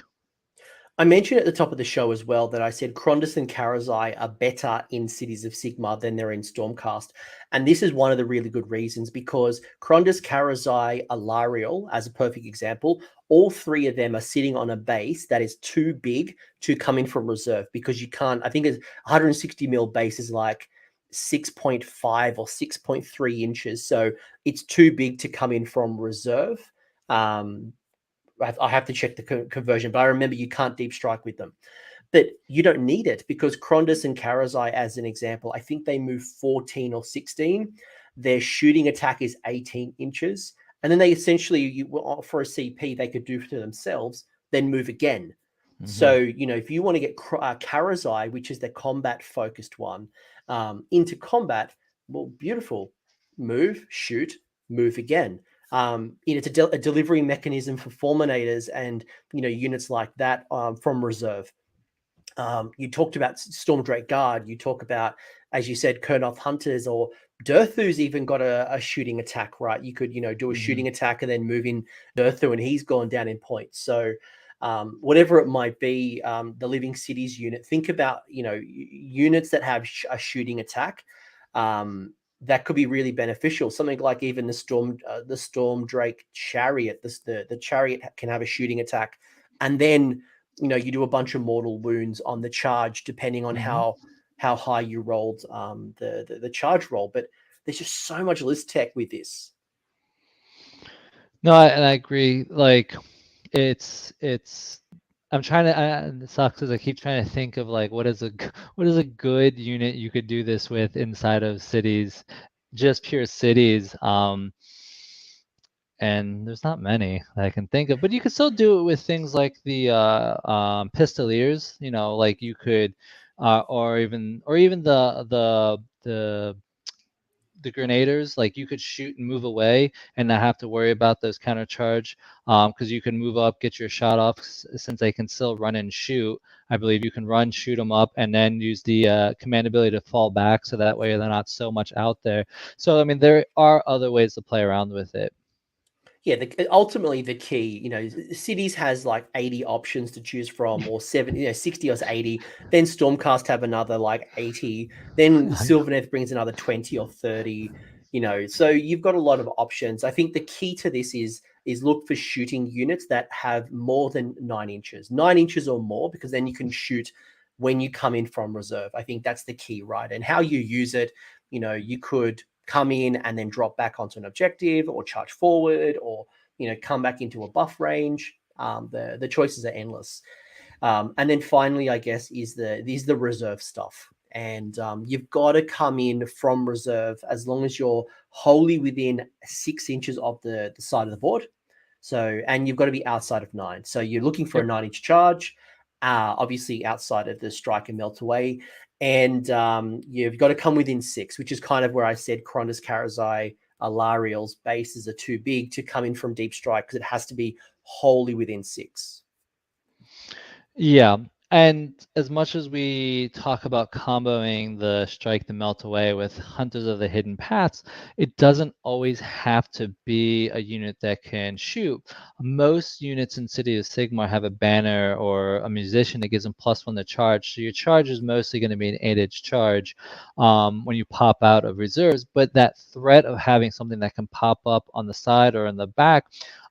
I mentioned at the top of the show as well that I said Krondus and Karazai are better in Cities of Sigmar than they're in Stormcast. And this is one of the really good reasons, because Krondus, Karazai, Alariel, as a perfect example, all three of them are sitting on a base that is too big to come in from reserve, because you can't, I think it's 160 mil base is like 6.5 or 6.3 inches. So it's too big to come in from reserve. I have to check the conversion, but I remember you can't deep strike with them. But you don't need it, because Krondus and Karazai, as an example, I think they move 14 or 16. Their shooting attack is 18 inches. And then they essentially, for a CP, they could do to themselves, then move again. So, if you want to get Karazai, which is the combat-focused one, into combat, well, beautiful. Move, shoot, move again. It's a delivery mechanism for Fulminators and units like that from reserve. You talked about Stormdrake Guard. You talk about, as you said, Kurnoth Hunters, or Durthu's even got a shooting attack, right? You could, do a shooting attack and then move in Durthu, and he's gone down in points. So whatever it might be, the Living Cities unit, think about, units that have a shooting attack. That could be really beneficial. Something like even the Stormdrake Chariot. The Chariot can have a shooting attack, and then you do a bunch of mortal wounds on the charge, depending on how high you rolled the charge roll. But there's just so much list tech with this. No, and I agree. Like, it's. I'm trying to. It sucks because I keep trying to think of like what is a good unit you could do this with inside of cities, just pure cities. And there's not many that I can think of, but you could still do it with things like the Pistoliers. Like you could, or even the Grenadiers. Like you could shoot and move away and not have to worry about those counter charge, because you can move up, get your shot off, since they can still run and shoot. I believe you can run, shoot them up, and then use the command ability to fall back, so that way they're not so much out there. So I mean, there are other ways to play around with it. Yeah, ultimately the key, Cities has like 80 options to choose from, or 70, 60 or 80. Then Stormcast have another like 80. Then Sylvaneth brings another 20 or 30. So you've got a lot of options. I think the key to this is look for shooting units that have more than 9 inches, 9 inches or more, because then you can shoot when you come in from reserve. I think that's the key, right? And how you use it, you could come in and then drop back onto an objective, or charge forward, or come back into a buff range. The choices are endless. And then finally, I guess, is the reserve stuff. And you've got to come in from reserve as long as you're wholly within 6 inches of the side of the board. So, and you've got to be outside of 9. So you're looking for a 9-inch charge, obviously outside of the strike and melt away. And you've got to come within 6, which is kind of where I said Cronus, Karazai, Alariel's bases are too big to come in from deep strike, because it has to be wholly within 6. Yeah, and as much as we talk about comboing the strike the melt away with Hunters of the Hidden Paths, it doesn't always have to be a unit that can shoot. Most units in City of Sigmar have a banner or a musician that gives them +1 to charge. So your charge is mostly going to be an 8-inch charge when you pop out of reserves. But that threat of having something that can pop up on the side or in the back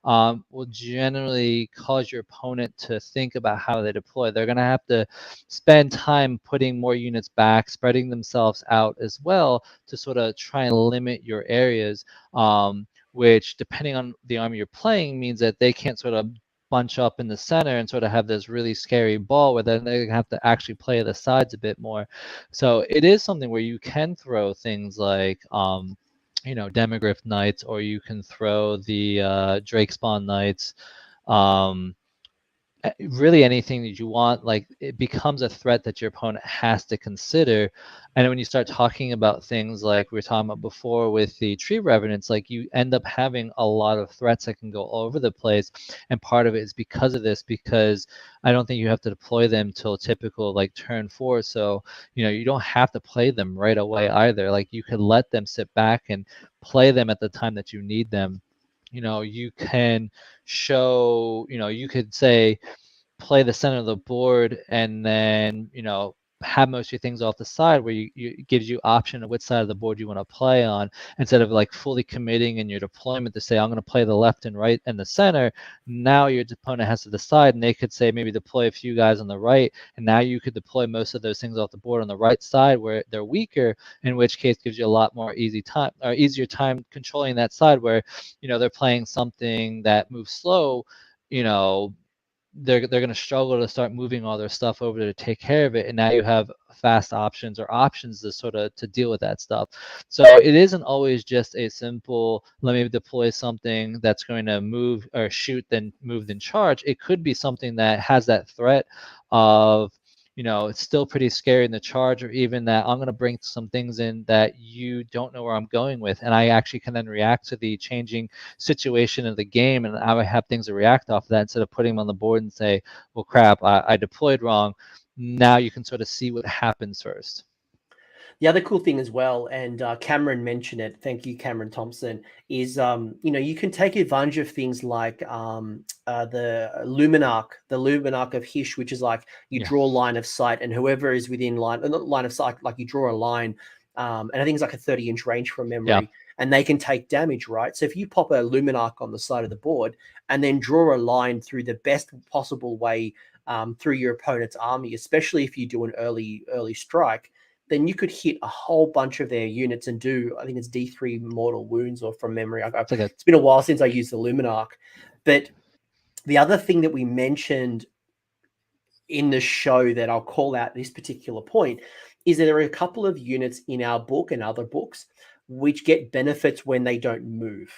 will generally cause your opponent to think about how they deploy. They're going to have to spend time putting more units back, spreading themselves out as well, to sort of try and limit your areas, which, depending on the army you're playing, means that they can't sort of bunch up in the center and sort of have this really scary ball where then they have to actually play the sides a bit more. So it is something where you can throw things like Demogryph Knights, or you can throw the Drakespawn Knights. Really anything that you want. Like, it becomes a threat that your opponent has to consider. And when you start talking about things like we were talking about before with the Tree Revenants, like, you end up having a lot of threats that can go all over the place. And part of it is because of this, because I don't think you have to deploy them till typical like turn 4. So you don't have to play them right away either. Like, you could let them sit back and play them at the time that you need them. You can show, you could say play the center of the board, and then have most of your things off the side, where it gives you option of which side of the board you want to play on, instead of like fully committing in your deployment to say, I'm going to play the left and right and the center. Now your opponent has to decide, and they could say maybe deploy a few guys on the right, and now you could deploy most of those things off the board on the right side where they're weaker, in which case gives you a lot more easier time controlling that side, where they're playing something that moves slow. They're going to struggle to start moving all their stuff over to take care of it, and now you have fast options or options to sort of to deal with that stuff. So it isn't always just a simple, let me deploy something that's going to move or shoot then move then charge. It could be something that has that threat of it's still pretty scary in the charge, or even that I'm going to bring some things in that you don't know where I'm going with. And I actually can then react to the changing situation of the game, and I would have things to react off of that instead of putting them on the board and say, well, crap, I deployed wrong. Now you can sort of see what happens first. The other cool thing as well, and Cameron mentioned it, thank you, Cameron Thompson, is you can take advantage of things like the Luminarch of Hish, which is like you draw a line of sight, and whoever is within line of sight, like you draw a line, and I think it's like a 30-inch range from memory, and they can take damage, right? So if you pop a Luminarch on the side of the board and then draw a line through the best possible way through your opponent's army, especially if you do an early strike, then you could hit a whole bunch of their units and do, I think it's D3 mortal wounds, or from memory. It's been a while since I used the Luminarch. But the other thing that we mentioned in the show that I'll call out this particular point is that there are a couple of units in our book and other books which get benefits when they don't move.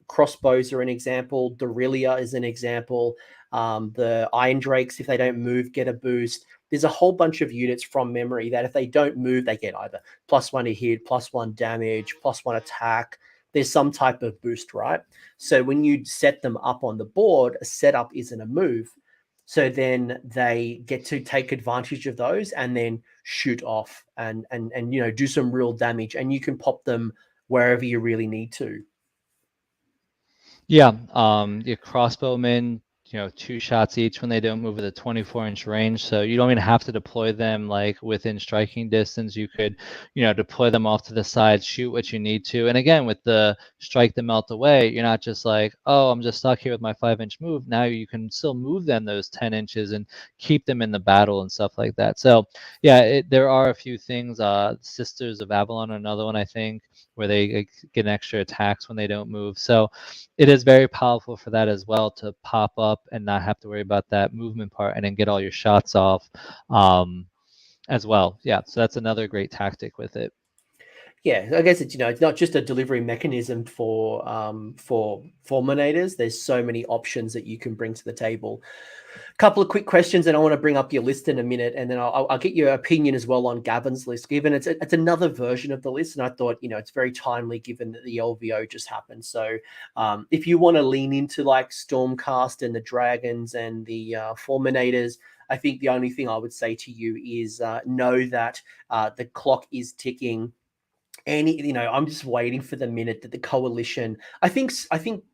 Crossbows are an example. Derelia is an example. The Iron Drakes, if they don't move, get a boost. There's a whole bunch of units from memory that if they don't move, they get either +1 to hit, +1 damage, +1 attack. There's some type of boost, right? So when you set them up on the board, a setup isn't a move. So then they get to take advantage of those and then shoot off and do some real damage, and you can pop them wherever you really need to. Yeah, your crossbowmen, 2 shots each when they don't move at a 24-inch range. So you don't even have to deploy them like within striking distance. You could, deploy them off to the side, shoot what you need to. And again, with the strike them melt away, you're not just like, oh, I'm just stuck here with my 5-inch move. Now you can still move them those 10 inches and keep them in the battle and stuff like that. So yeah, there are a few things. Sisters of Avalon, another one, I think, where they get extra attacks when they don't move. So it is very powerful for that as well, to pop up and not have to worry about that movement part and then get all your shots off as well. Yeah, so that's another great tactic with it. Yeah, I guess it's it's not just a delivery mechanism for Fulminators. There's so many options that you can bring to the table. Couple of quick questions, and I want to bring up your list in a minute, and then I'll get your opinion as well on Gavin's list, given it's another version of the list, and I thought it's very timely given that the LVO just happened. So if you want to lean into like Stormcast and the Dragons and the Fulminators, I think the only thing I would say to you is know that the clock is ticking. And I'm just waiting for the minute that the coalition. I think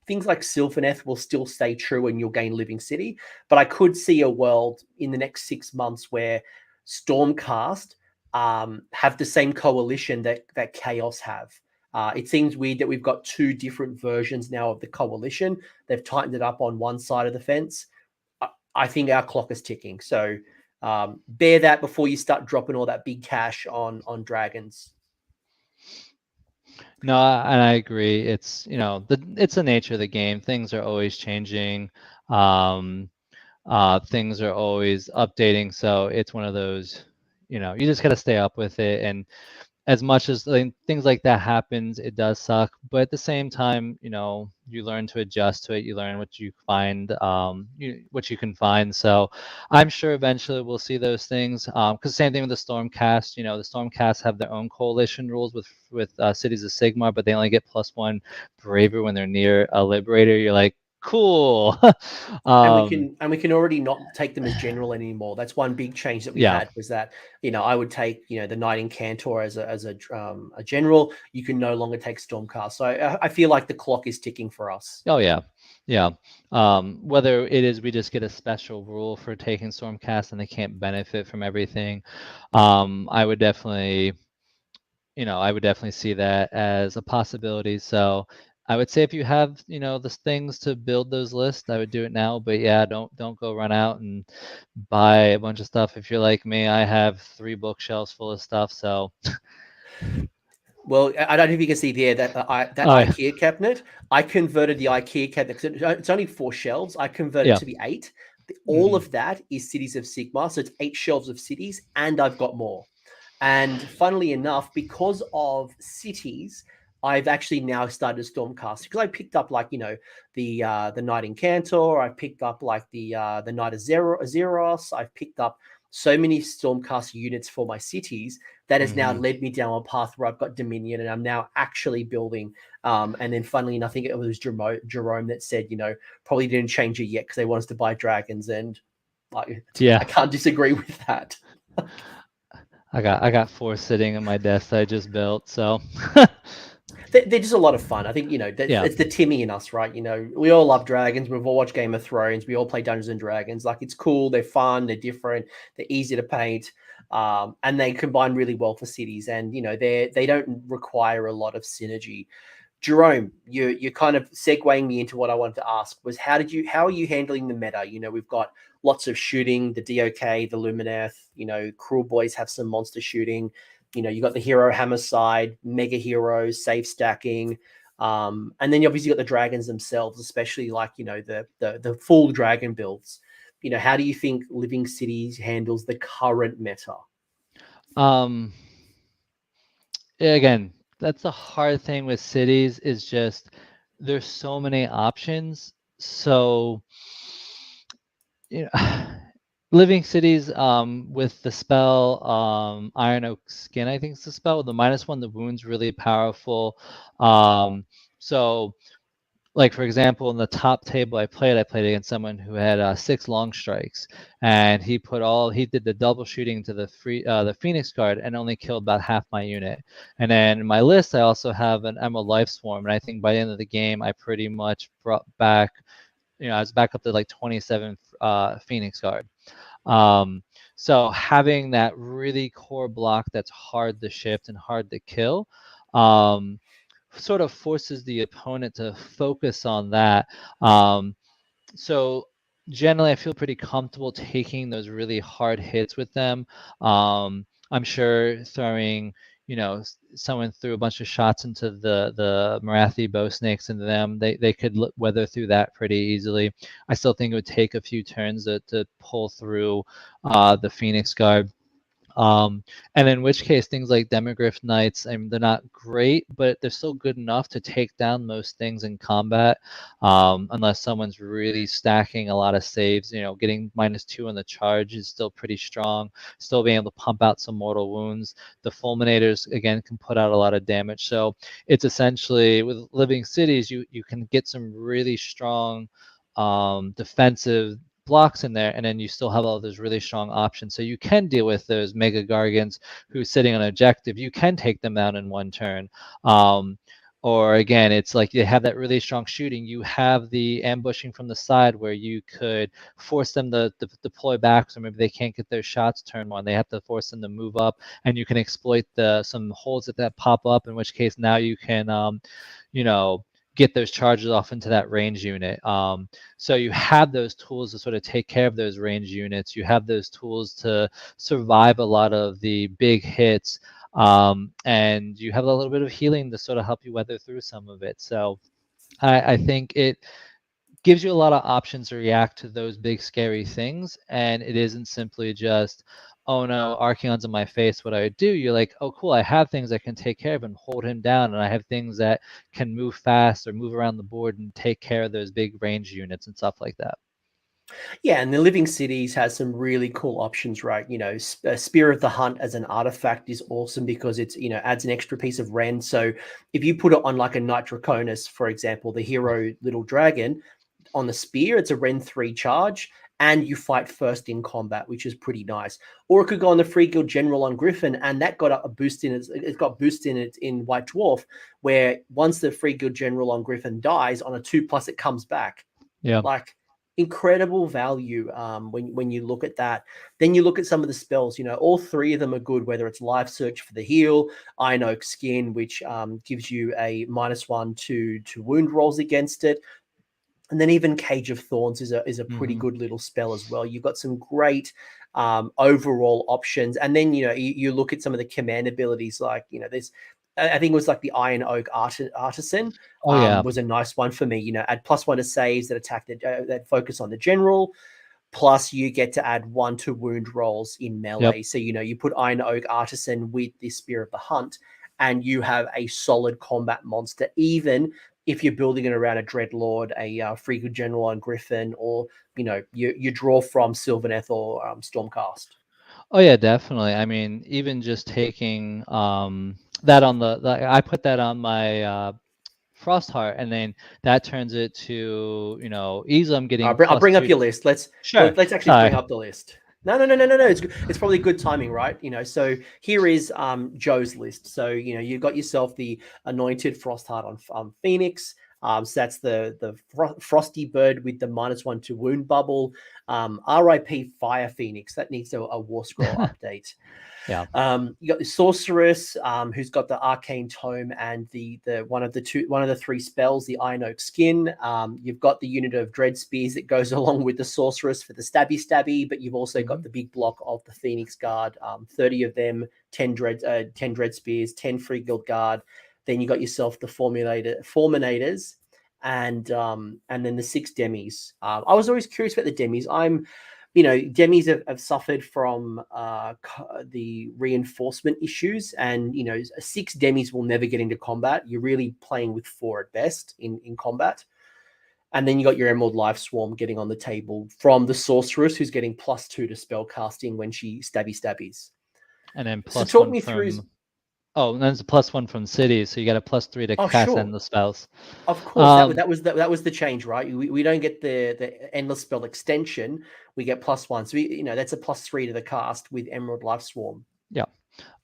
things like Sylvaneth will still stay true, and you'll gain Living City. But I could see a world in the next 6 months where Stormcast have the same coalition that Chaos have. It seems weird that we've got 2 different versions now of the coalition. They've tightened it up on one side of the fence. I think our clock is ticking. So bear that before you start dropping all that big cash on Dragons. No, and I agree. It's it's the nature of the game. Things are always changing. Things are always updating. So it's one of those, you just got to stay up with it. And as much as things like that happens, it does suck. But at the same time, you learn to adjust to it. You learn what you find, what you can find. So I'm sure eventually we'll see those things. Because same thing with the Stormcast. The Stormcast have their own coalition rules with Cities of Sigmar, but they only get +1 bravery when they're near a Liberator. You're like, cool. And we can already not take them as general anymore. That's one big change that we had, was that I would take the Knight Incantor as a general. You can no longer take Stormcast. So I feel like the clock is ticking for us. Oh yeah. Whether it is we just get a special rule for taking Stormcast and they can't benefit from everything, I would definitely see that as a possibility. So I would say if you have, the things to build those lists, I would do it now. But yeah, don't go run out and buy a bunch of stuff. If you're like me, I have 3 bookshelves full of stuff. So well, I don't know if you can see there that IKEA cabinet. I converted the IKEA cabinet. It's only 4 shelves. I converted it to be 8. All of that is Cities of Sigmar. So it's 8 shelves of cities, and I've got more. And funnily enough, because of cities, I've actually now started Stormcast, because I picked up like the Knight Incantor. I picked up like the Knight of Zeros. I've picked up so many Stormcast units for my cities that has now led me down a path where I've got Dominion and I'm now actually building. And then funnily enough, I think it was Jerome that said, probably didn't change it yet because they want us to buy dragons. And like, I can't disagree with that. I got 4 sitting on my desk that I just built, so they're just a lot of fun. I think, it's the Timmy in us, right? We all love dragons. We've all watched Game of Thrones. We all play Dungeons and Dragons. Like, it's cool. They're fun. They're different. They're easy to paint. And they combine really well for cities. And, they don't require a lot of synergy. Jerome, you're kind of segueing me into what I wanted to ask was how are you handling the meta? We've got lots of shooting, the DOK, the Lumineth, Cruel Boys have some monster shooting. You got the hero hammer side, mega heroes, safe stacking. And then you obviously got the dragons themselves, especially like, the full dragon builds. How do you think Living Cities handles the current meta? Again, that's the hard thing with cities is just there's so many options. So Living Cities with the spell Iron Oak Skin, I think it's the spell with the -1, the wound's really powerful. So like, for example, in the top table I played against someone who had 6 long strikes, and he did the double shooting to the Phoenix Guard and only killed about half my unit. And then in my list, I also have an Emerald Life Swarm, and I think by the end of the game, I pretty much brought back, I was back up to like 27 Phoenix Guard. So having that really core block that's hard to shift and hard to kill, sort of forces the opponent to focus on that. So generally, I feel pretty comfortable taking those really hard hits with them. I'm sure throwing, someone threw a bunch of shots into the Marathi bow snakes into them, they could weather through that pretty easily. I still think it would take a few turns to pull through the Phoenix Guard. And in which case, things like Demogryph Knights, I mean, they're not great, but they're still good enough to take down most things in combat, unless someone's really stacking a lot of saves. Getting -2 on the charge is still pretty strong, still being able to pump out some mortal wounds. The Fulminators, again, can put out a lot of damage. So it's essentially, with Living Cities, you can get some really strong defensive blocks in there, and then you still have all those really strong options. So you can deal with those mega gargants who's sitting on objective. You can take them out in one turn. Or again, it's like you have that really strong shooting. You have the ambushing from the side where you could force them to deploy back, so maybe they can't get their shots turn 1. They have to force them to move up, and you can exploit some holes that pop up, in which case now you can, get those charges off into that range unit. So you have those tools to sort of take care of those range units. You have those tools to survive a lot of the big hits. And you have a little bit of healing to sort of help you weather through some of it. So I think it gives you a lot of options to react to those big scary things, and it isn't simply just, oh no, Archaon's in my face, what do I do? You're like, oh cool, I have things I can take care of and hold him down, and I have things that can move fast or move around the board and take care of those big range units and stuff like that. Yeah, and the Living Cities has some really cool options, right? Spear of the Hunt as an artifact is awesome because it's, adds an extra piece of rend. So if you put it on like a Knight Draconis, for example, the hero little dragon, on the spear, it's a rend 3 charge, and you fight first in combat, which is pretty nice. Or it could go on the Free Guild General on Griffin, and that got a boost in it. It's got boost in it in White Dwarf, where once the Free Guild General on Griffin dies on a 2+, it comes back. Yeah. Like, incredible value when you look at that. Then you look at some of the spells, all 3 of them are good, whether it's Life Search for the heal, Iron Oak Skin, which gives you a -1 to wound rolls against it. And then even Cage of Thorns is a pretty good little spell as well. You've got some great overall options. And then, you look at some of the command abilities, like, there's, I think it was like the Iron Oak Artisan was a nice one for me. Add +1 to saves that attack that focus on the general. Plus, you get to add 1 to wound rolls in melee. So, you put Iron Oak Artisan with the Spear of the Hunt, and you have a solid combat monster, even if you're building it around a Dreadlord, a Free Good General on Griffin, or, you draw from Sylvaneth or Stormcast. Oh yeah, definitely. I mean, even just taking that on I put that on my Frostheart, and then that turns it to, easily I'm getting I'll plus bring up two. your list. Sure. Let's actually Sorry. bring up the list. No. It's probably good timing, right? So here is Joe's list. So you got yourself the anointed Frostheart on Phoenix. So that's the frosty bird with the -1 to wound bubble. RIP Fire Phoenix. That needs a War Scroll update. Yeah. You got the sorceress, who's got the Arcane Tome and the one of the three spells, the Iron Oak Skin. You've got the unit of Dread Spears that goes along with the sorceress for the stabby, but you've also got the big block of the Phoenix Guard, 30 of them, 10 Dread Spears, 10 Free Guild Guard. Then you got yourself the Fulminators, and then the 6 demis. I was always curious about the demis. Demis have suffered from the reinforcement issues, and 6 demis will never get into combat. You're really playing with 4 at best in combat. And then you got your Emerald Life Swarm getting on the table from the sorceress, who's getting +2 to spell casting when she stabbies. And then So plus talk one me through. from and then it's a +1 from cities, so you got a +3 to Oh, cast sure. endless spells. Of course, that was the change, right? We don't get the endless spell extension. We get +1, so that's a +3 to the cast with Emerald Life Swarm. Yeah.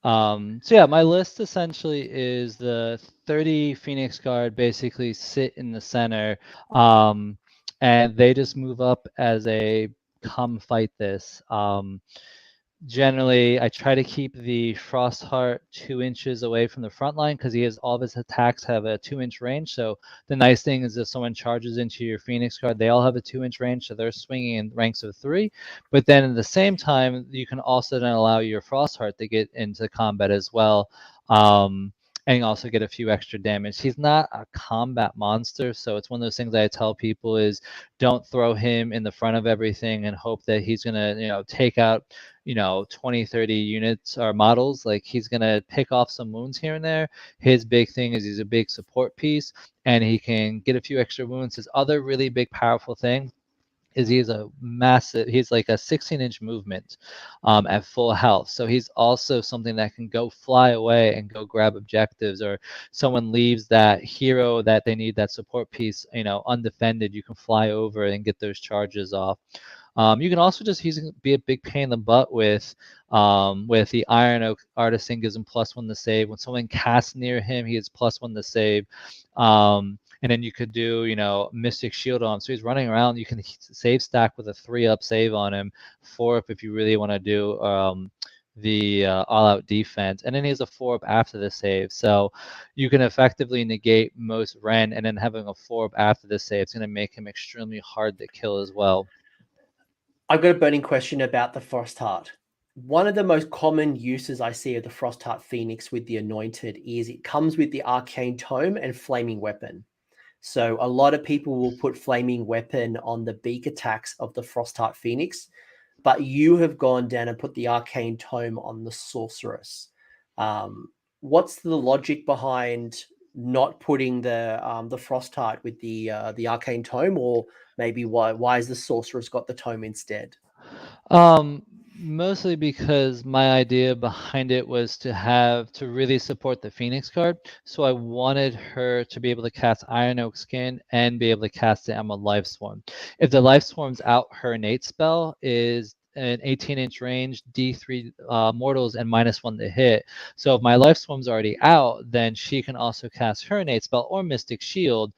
So yeah, my list essentially is the 30 Phoenix Guard basically sit in the center, and they just move up as a come fight this. Generally, I try to keep the Frostheart 2 inches away from the front line because all of his attacks have a 2-inch range. So the nice thing is if someone charges into your Phoenix Guard, they all have a 2-inch range, so they're swinging in ranks of 3. But then at the same time, you can also then allow your Frostheart to get into combat as well. And also get a few extra damage. He's not a combat monster, so it's one of those things I tell people is don't throw him in the front of everything and hope that he's going to, take out 20, 30 units or models. Like, he's going to pick off some wounds here and there. His big thing is he's a big support piece, and he can get a few extra wounds. His other really big powerful thing is he's like a 16-inch movement at full health. So he's also something that can go fly away and go grab objectives, or someone leaves that hero that they need that support piece, undefended. You can fly over and get those charges off. You can also just be a big pain in the butt with the Iron Oak Artisan, gives him +1 to save. When someone casts near him, he has +1 to save. And then you could do, Mystic Shield on him. So he's running around. You can save stack with a 3-up save on him, 4-up if you really want to do the all-out defense. And then he has a 4-up after the save. So you can effectively negate most Ren, and then having a 4-up after the save is going to make him extremely hard to kill as well. I've got a burning question about the Frostheart. One of the most common uses I see of the Frostheart Phoenix with the Anointed is it comes with the Arcane Tome and Flaming Weapon. So a lot of people will put Flaming Weapon on the beak attacks of the Frostheart Phoenix, but you have gone down and put the Arcane Tome on the Sorceress. What's the logic behind not putting the Frostheart with the Arcane Tome, or maybe why is the Sorceress got the Tome instead? Mostly because my idea behind it was to really support the Phoenix card. So I wanted her to be able to cast Iron Oak Skin and be able to cast the Emerald Life Swarm. If the Life Swarm's out, her innate spell is an 18-inch range, D3 mortals, and -1 to hit. So if my Life Swarm's already out, then she can also cast her innate spell or Mystic Shield,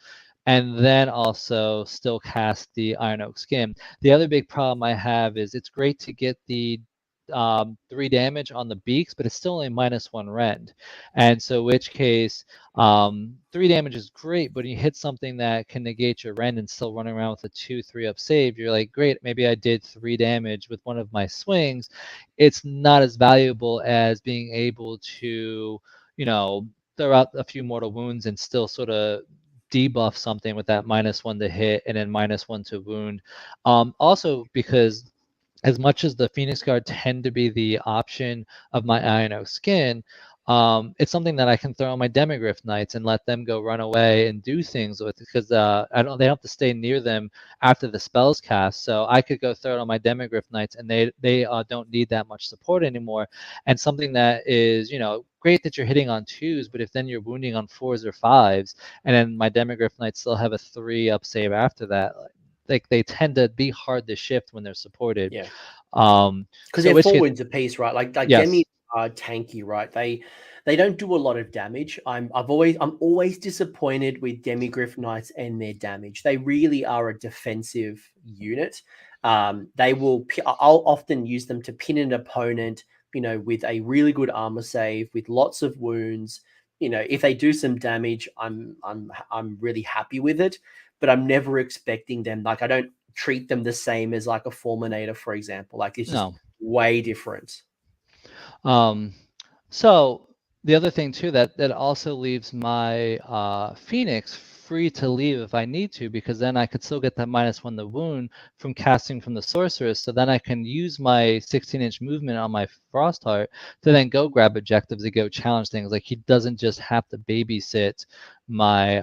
and then also still cast the Iron Oak Skin. The other big problem I have is it's great to get the 3 damage on the beaks, but it's still only -1 rend. And so which case, 3 damage is great, but when you hit something that can negate your rend and still running around with a 2-3-up save, you're like, great, maybe I did 3 damage with one of my swings. It's not as valuable as being able to, throw out a few mortal wounds and still sort of debuff something with that -1 to hit and then -1 to wound. Also, because as much as the Phoenix Guard tend to be the option of my Iron Oak Skin, it's something that I can throw on my Demigryph Knights and let them go run away and do things with, because they don't have to stay near them after the spell's cast. So I could go throw it on my Demigryph Knights, and they don't need that much support anymore. And something that is, great that you're hitting on 2s, but if then you're wounding on 4s or 5s, and then my Demigryph Knights still have a 3-up save after that, like they tend to be hard to shift when they're supported. Yeah. Because they're 4 wounds apiece, right? Like yes. Demi are tanky, right? They don't do a lot of damage. I'm always disappointed with Demigryph Knights and their damage. They really are a defensive unit. I'll often use them to pin an opponent, with a really good armor save, with lots of wounds. If they do some damage, I'm really happy with it. But I'm never expecting them. Like, I don't treat them the same as like a Fulminator, for example. Like, it's just way different. So the other thing too, that also leaves my Phoenix free to leave if I need to, because then I could still get that -1 the wound from casting from the sorceress. So then I can use my 16-inch movement on my Frostheart to then go grab objectives and go challenge things. Like, he doesn't just have to babysit my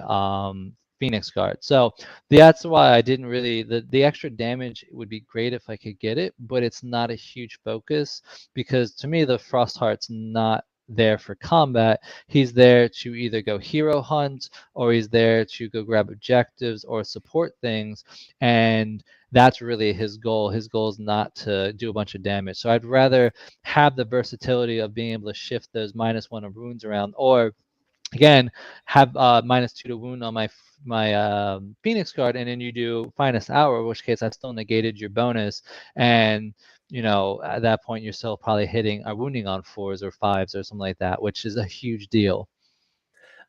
Phoenix Guard. So that's why I didn't really, the extra damage would be great if I could get it, but it's not a huge focus, because to me the Frostheart's not there for combat. He's there to either go hero hunt, or he's there to go grab objectives or support things, and that's really his goal. His goal is not to do a bunch of damage. So I'd rather have the versatility of being able to shift those -1 of wounds around, or again, have -2 to wound on my Phoenix Guard, and then you do finest hour, in which case I've still negated your bonus, and at that point you're still probably hitting or wounding on 4s or 5s or something like that, which is a huge deal.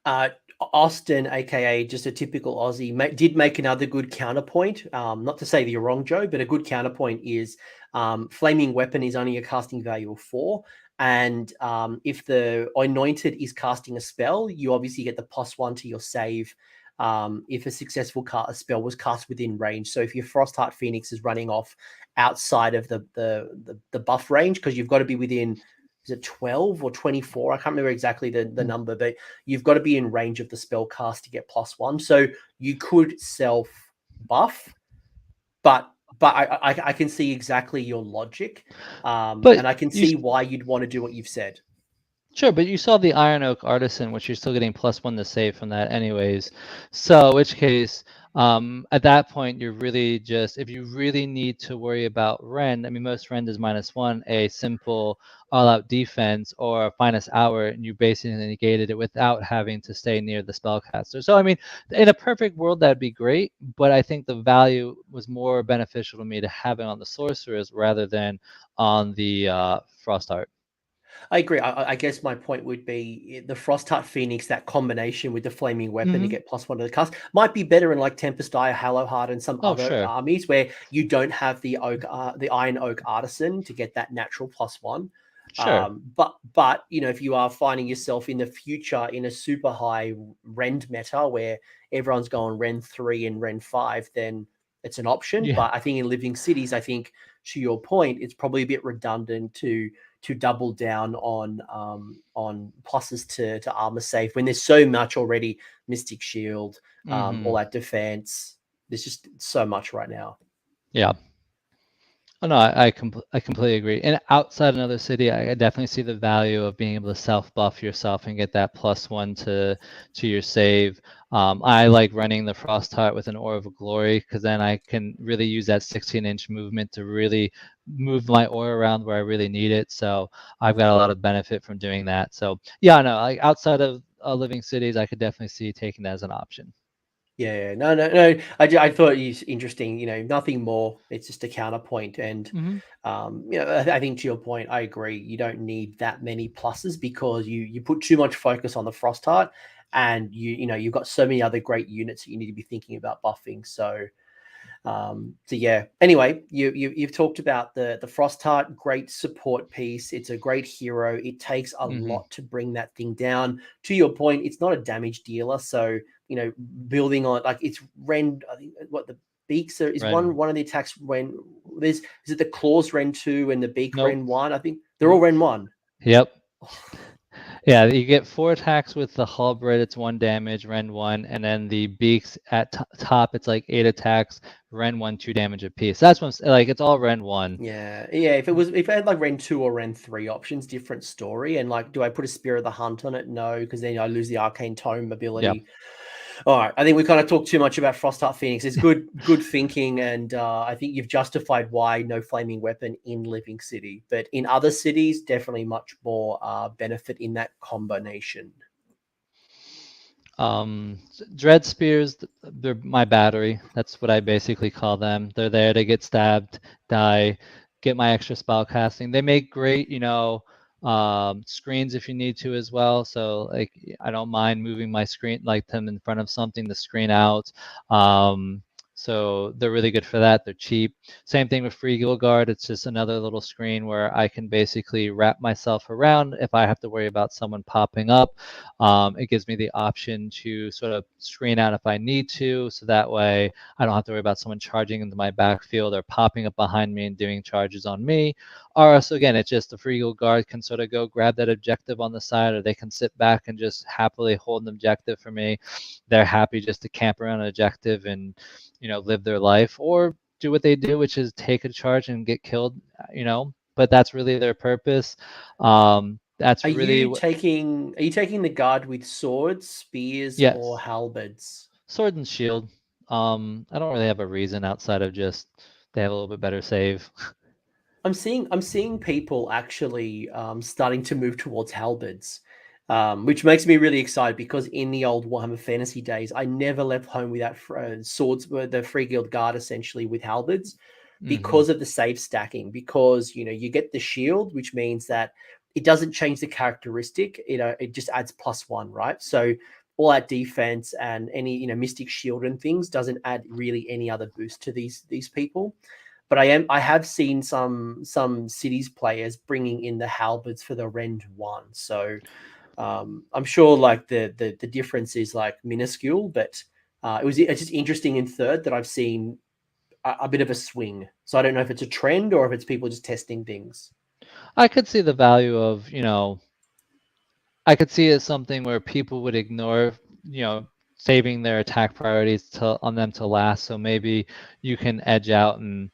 Austin, aka just a typical Aussie, did make another good counterpoint. Not to say that you're wrong, Joe, but a good counterpoint is Flaming Weapon is only a casting value of 4. And if the Anointed is casting a spell, you obviously get the +1 to your save if a successful spell was cast within range. So if your Frostheart Phoenix is running off outside of the buff range, because you've got to be within, is it 12 or 24? I can't remember exactly the number, but you've got to be in range of the spell cast to get +1. So you could self buff, but I can see exactly your logic, and I can see why you'd want to do what you've said. Sure, but you saw the Iron Oak Artisan, which you're still getting +1 to save from that anyways. So in which case, at that point, you're really just, if you really need to worry about rend, I mean, most rend is -1, a simple all-out defense or a finest hour, and you basically negated it without having to stay near the spellcaster. So I mean, in a perfect world, that'd be great, but I think the value was more beneficial to me to have it on the Sorceress rather than on the Frostheart. I agree. I guess my point would be the Frostheart Phoenix, that combination with the Flaming Weapon to get +1 to the cast, might be better in like Tempest Eye, Hallowheart, and some other armies where you don't have the Iron Oak Artisan to get that natural +1. Sure. But if you are finding yourself in the future in a super high rend meta where everyone's going rend 3 and rend 5, then it's an option. Yeah. But I think in Living Cities, I think to your point, it's probably a bit redundant to double down on pluses to armor save when there's so much already. Mystic Shield, all that defense. There's just so much right now. Yeah. Oh, no, I completely agree. And outside another city, I definitely see the value of being able to self-buff yourself and get that +1 to your save. I like running the Frostheart with an Aura of Glory, because then I can really use that 16-inch movement to really move my aura around where I really need it. So I've got a lot of benefit from doing that. So yeah, no, like outside of Living Cities, I could definitely see taking that as an option. Yeah, no. I thought it was interesting. Nothing more. It's just a counterpoint, and I think to your point, I agree. You don't need that many pluses because you put too much focus on the Frostheart, and you've got so many other great units that you need to be thinking about buffing. So yeah. Anyway, you've talked about the Frostheart, great support piece. It's a great hero. It takes a lot to bring that thing down. To your point, it's not a damage dealer, so building on, like, it's rend. I think what the beaks is one of the attacks when is it the claws rend 2 and the beak rend 1? I think they're all rend 1. Yep. Yeah, you get 4 attacks with the halberd. It's 1 damage, Rend 1, and then the beaks at top. It's like 8 attacks, Rend 1, 2 damage apiece. That's when like it's all Rend 1. Yeah. If it had like Ren 2 or Ren 3 options, different story. And like, do I put a Spear of the Hunt on it? No, because then I lose the Arcane Tome ability. All right, I think we kind of talked too much about Frostheart Phoenix. It's good thinking, and I think you've justified why no flaming weapon in Living City. But in other cities, definitely much more benefit in that combination. Dread spears, they're my battery. That's what I basically call them. They're there to get stabbed, die, get my extra spell casting. They make great, screens if you need to as well. So like I don't mind moving my screen, like them in front of something to screen out. So they're really good for that. They're cheap. Same thing with Free Guild Guard. It's just another little screen where I can basically wrap myself around if I have to worry about someone popping up. It gives me the option to sort of screen out if I need to, so that way I don't have to worry about someone charging into my backfield or popping up behind me and doing charges on me. Or else, again, it's just the Free Guild Guard can sort of go grab that objective on the side, or they can sit back and just happily hold an objective for me. They're happy just to camp around an objective and live their life, or do what they do, which is take a charge and get killed, but that's really their purpose. That's Are really you taking the guard with swords, spears, or yes, halberds? sword and shield. I don't really have a reason outside of just they have a little bit better save. I'm seeing people actually starting to move towards halberds, which makes me really excited because in the old Warhammer Fantasy days, I never left home without swords, the Free Guild Guard essentially with halberds, Hmm. because of the save stacking. Because you get the shield, which means that it doesn't change the characteristic. It just adds +1, right? So all that defense and any mystic shield and things doesn't add really any other boost to these people. But I have seen some cities players bringing in the halberds for the Rend 1. So I'm sure like the difference is like minuscule, but it's just interesting in third that I've seen a bit of a swing. So I don't know if it's a trend or if it's people just testing things. I could see the value of, I could see it as something where people would ignore, saving their attack priorities on them to last. So maybe you can edge out and,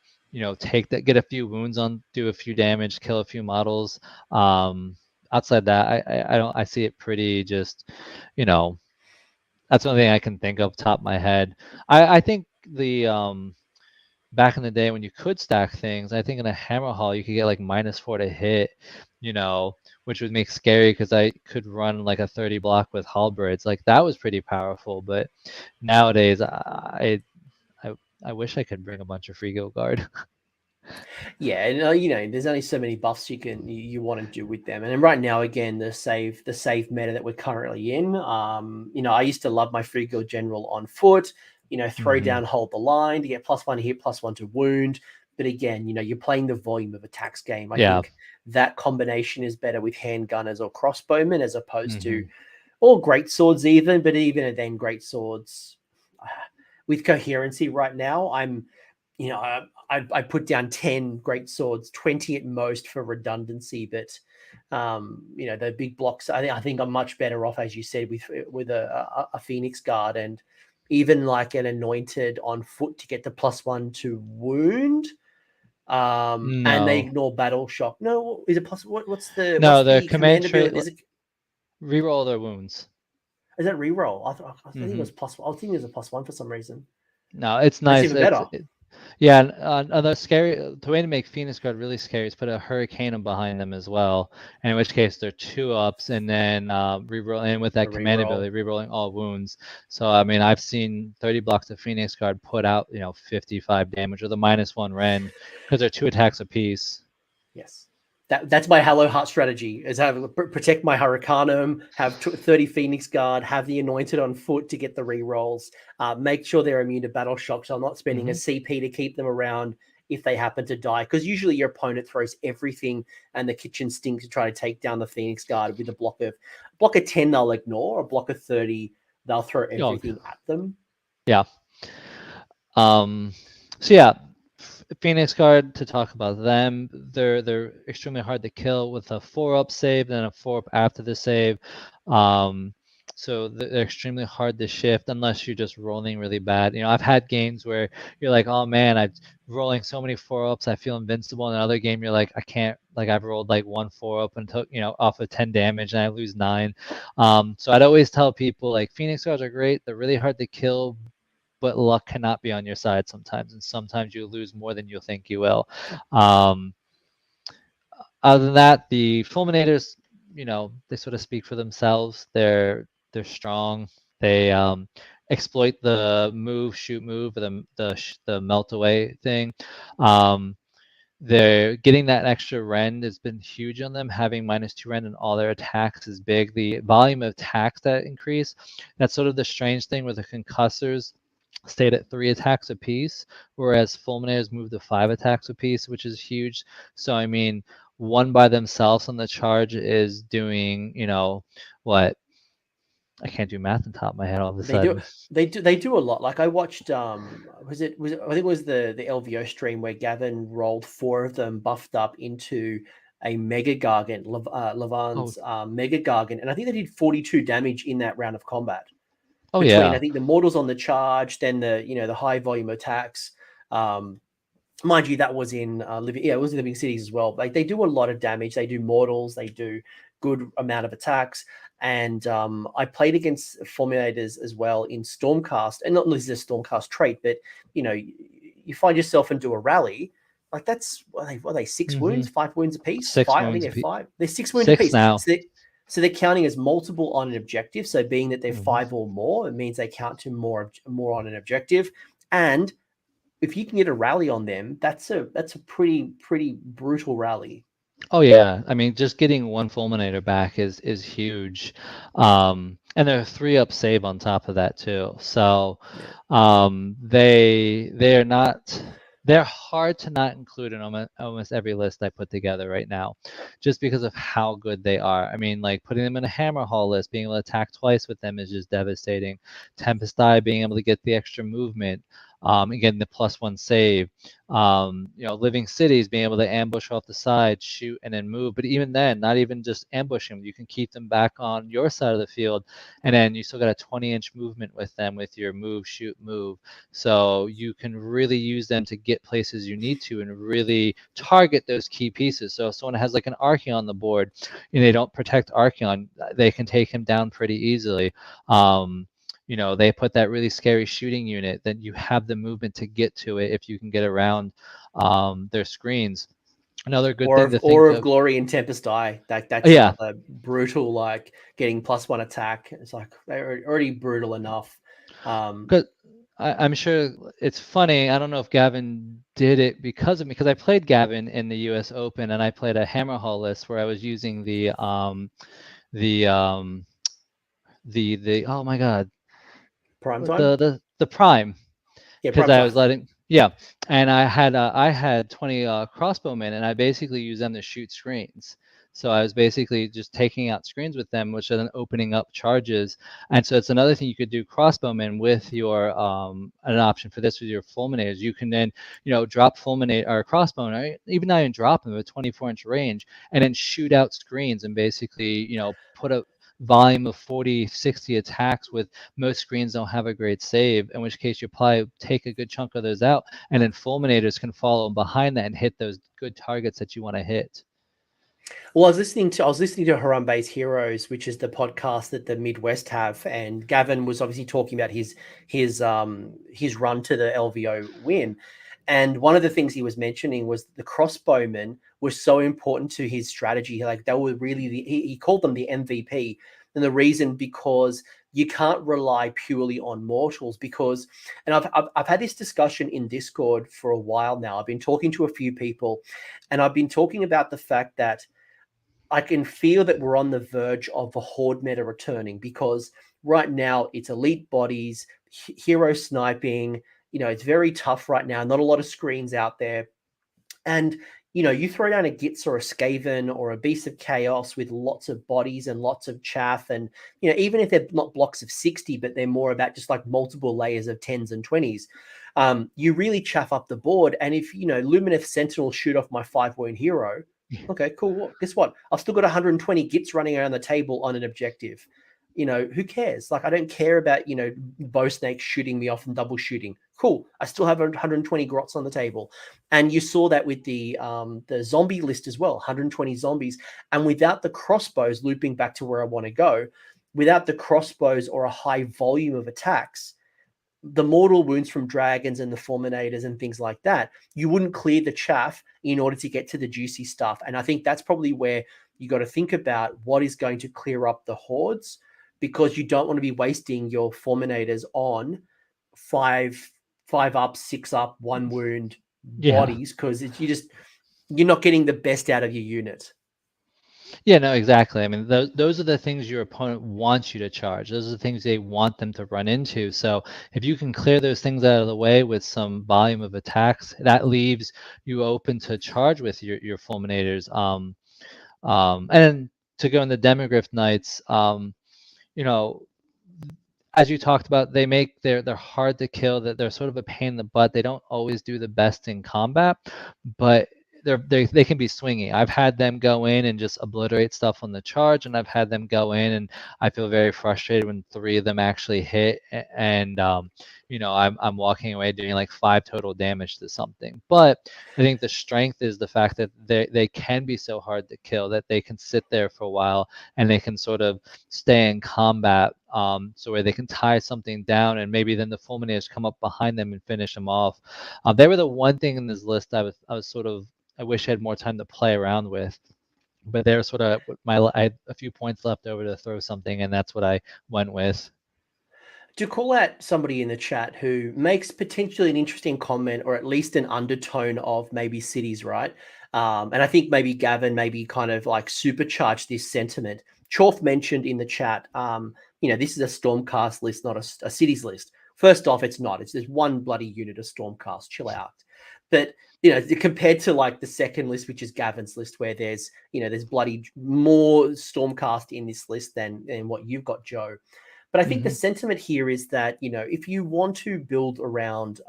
take that, get a few wounds on, do a few damage, kill a few models. Outside that, I don't, I see it pretty just, you know, that's the only thing I can think of top of my head. I think the back in the day when you could stack things, I think in a hammer hall you could get like -4 to hit, which would make scary because I could run like a 30 block with halberds. Like that was pretty powerful. But nowadays, I, I wish I could bring a bunch of free guild guard. Yeah, and there's only so many buffs you want to do with them. And then right now, again, the save meta that we're currently in. I used to love my Free Guild General on foot. Throw Hmm. down, hold the line to get +1 to hit, +1 to wound. But again, you're playing the volume of attacks game. I Yeah. think that combination is better with handgunners or crossbowmen as opposed to Hmm. or great swords even. But even then, great swords with coherency right now, I put down 10 great swords, 20 at most for redundancy, but the big blocks. I think I'm much better off, as you said, with a Phoenix Guard and even like an anointed on foot to get the +1 to wound. And they No, ignore battle shock. No, is it possible? What's no, their the command command trait ability? reroll their wounds. Is that reroll? I think it Hmm. was +1. I was thinking it was a +1 for some reason. No, it's That's nice. even better. Yeah, and the scary, the way to make Phoenix Guard really scary is put a Hurricane behind them as well, and in which case they're 2-ups, and then reroll, and with The that command reroll. ability, rerolling all wounds. So I mean, I've seen 30 blocks of Phoenix Guard put out, 55 damage with a -1 rend because they're 2 attacks apiece. Yes. That's my Halo Heart strategy: is have protect my Hurricanum, have 30 Phoenix Guard, have the Anointed on foot to get the rerolls, make sure they're immune to battle shock, so I'm not spending a Hmm. CP to keep them around if they happen to die. Because usually your opponent throws everything and the kitchen sink to try to take down the Phoenix Guard with a block of 10 they'll ignore, a block of 30 they'll throw Oh, everything at them. yeah. Um, so yeah, Phoenix Guard, to talk about them, they're extremely hard to kill with a 4-up save, then a 4-up after the save. So they're extremely hard to shift unless you're just rolling really bad. I've had games where you're like, oh man, I'm rolling so many 4-ups, I feel invincible. In another game, you're like, I can't, like I've rolled like 1 4-up and took, off of 10 damage and I lose 9. So I'd always tell people like Phoenix Guards are great. They're really hard to kill, but luck cannot be on your side sometimes, and sometimes you lose more than you think you will. Other than that, the Fulminators, they sort of speak for themselves. They're strong. They exploit the shoot move, the melt away thing. They're getting that extra rend has been huge on them. Having -2 rend in all their attacks is big. The volume of attacks that increase, that's sort of the strange thing where the concussors stayed at 3 attacks apiece, whereas Fulminators moved to 5 attacks apiece, which is huge. So I mean, one by themselves on the charge is doing, what? I can't do math on top of my head all of a sudden. They do a lot. Like I watched was it I think it was the LVO stream where Gavin rolled 4 of them buffed up into a Mega Gargant, Levan's Mega Gargant, and I think they did 42 damage in that round of combat. Oh between yeah. I think the mortals on the charge, then the the high volume attacks. Mind you, that was in it was in Living Cities as well. Like they do a lot of damage. They do mortals. They do good amount of attacks. And I played against Fulminators as well in Stormcast, and not only is this a Stormcast trait, but you find yourself into a rally. Like that's what are they 6 wounds, 5 wounds apiece? 6 5. wounds I think they're 5. They're 6 wounds 6 apiece. now. So they're counting as multiple on an objective. So being that they're 5 or more, it means they count to more on an objective. And if you can get a rally on them, that's a pretty brutal rally. Oh yeah, I mean, just getting 1 Fulminator back is huge, and they're 3-up save on top of that too. So they're not. They're hard to not include in almost every list I put together right now, just because of how good they are. I mean, like putting them in a Hammer Hall list, being able to attack twice with them is just devastating. Tempest Eye, being able to get the extra movement, and getting the +1 save. Living Cities, being able to ambush off the side, shoot, and then move. But even then, not even just ambushing, you can keep them back on your side of the field, and then you still got a 20-inch movement with them with your move, shoot, move. So you can really use them to get places you need to and really target those key pieces. So if someone has like an Arcane on the board and they don't protect Arcane, they can take him down pretty easily. They put that really scary shooting unit, then you have the movement to get to it if you can get around their screens. Another good thing to think of Glory and Tempest Eye. That's another brutal, like getting +1 attack. It's like they're already brutal enough. Because I'm sure it's funny. I don't know if Gavin did it because of me, because I played Gavin in the U.S. Open, and I played a Hammer Hall list where I was using the oh my god, Prime time. The Prime. Yeah, because I was letting and I had 20 crossbowmen, and I basically used them to shoot screens. So I was basically just taking out screens with them, which are then opening up charges. And so it's another thing you could do crossbowmen with your an option for this with your fulminators. You can then drop fulminate or crossbowmen, or even not even drop them with 24-inch range, and then shoot out screens and basically put a volume of 40, 60 attacks with most screens don't have a great save, in which case you probably take a good chunk of those out, and then fulminators can follow behind that and hit those good targets that you want to hit. Well, I was listening to Harambe's Heroes, which is the podcast that the Midwest have, and Gavin was obviously talking about his run to the LVO win. And one of the things he was mentioning was the crossbowmen were so important to his strategy. Like they were really he called them the MVP. And the reason, because you can't rely purely on mortals, because, and I've had this discussion in Discord for a while now. I've been talking to a few people, and I've been talking about the fact that I can feel that we're on the verge of a horde meta returning, because right now it's elite bodies, hero sniping. It's very tough right now. Not a lot of screens out there. And, you throw down a Gitz or a Skaven or a Beast of Chaos with lots of bodies and lots of chaff, and even if they're not blocks of 60, but they're more about just like multiple layers of 10s and 20s, you really chaff up the board. And if Lumineth Sentinel shoot off my 5-wound hero, okay, cool. Well, guess what? I've still got 120 Gits running around the table on an objective. Who cares? Like, I don't care about bow snakes shooting me off and double shooting. Cool. I still have 120 grots on the table. And you saw that with the zombie list as well, 120 zombies. And without the crossbows, looping back to where I want to go, without the crossbows or a high volume of attacks, the mortal wounds from dragons and the fulminators and things like that, you wouldn't clear the chaff in order to get to the juicy stuff. And I think that's probably where you got to think about what is going to clear up the hordes, because you don't want to be wasting your fulminators on 5 up, 6 up, 1 wound bodies, because you're not getting the best out of your unit. Yeah, no, exactly. I mean, those are the things your opponent wants you to charge. Those are the things they want them to run into. So if you can clear those things out of the way with some volume of attacks, that leaves you open to charge with your fulminators. And to go in the Demogryph Knights, as you talked about, they're hard to kill. That they're sort of a pain in the butt. They don't always do the best in combat, but they can be swingy. I've had them go in and just obliterate stuff on the charge, and I've had them go in and I feel very frustrated when 3 of them actually hit, and I'm walking away doing like 5 total damage to something. But I think the strength is the fact that they can be so hard to kill that they can sit there for a while and they can sort of stay in combat, so where they can tie something down, and maybe then the fulminators come up behind them and finish them off. They were the one thing in this list I wish I had more time to play around with, but they're sort of I had a few points left over to throw something, and that's what I went with. To call out somebody in the chat who makes potentially an interesting comment, or at least an undertone of maybe cities, right? And I think maybe Gavin maybe kind of like supercharged this sentiment. Chorf mentioned in the chat, this is a Stormcast list, not a cities list. First off, it's not. There's one bloody unit of Stormcast. Chill out. But compared to like the second list, which is Gavin's list, where there's bloody more Stormcast in this list than what you've got, Joe. But I think the sentiment here is that, if you want to build around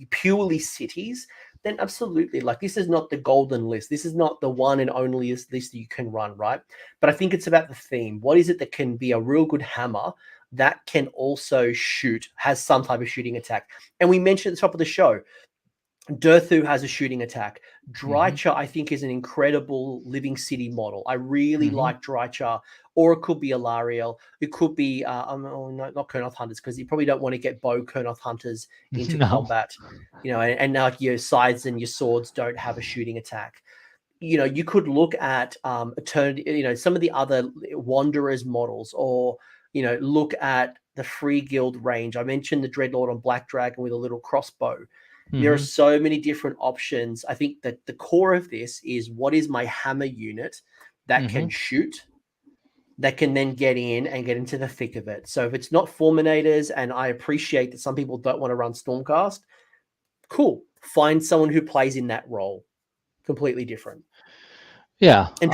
purely cities, then absolutely, like, this is not the golden list. This is not the one and only list that you can run, right? But I think it's about the theme. What is it that can be a real good hammer that can also shoot, has some type of shooting attack? And we mentioned at the top of the show, Durthu has a shooting attack. Drycha, I think, is an incredible living city model. I really like Drycha, or it could be Alariel. It could be, no, not Kurnoth Hunters, because you probably don't want to get bow Kurnoth Hunters into combat. And now your sides and your swords don't have a shooting attack. You could look at Eternity, some of the other Wanderers models, or, look at the Free Guild range. I mentioned the Dreadlord on Black Dragon with a little crossbow. There are so many different options. I think that the core of this is, what is my hammer unit that can shoot, that can then get in and get into the thick of it. So if it's not Fulminators, and I appreciate that some people don't want to run Stormcast, cool. Find someone who plays in that role. Completely different. Yeah. And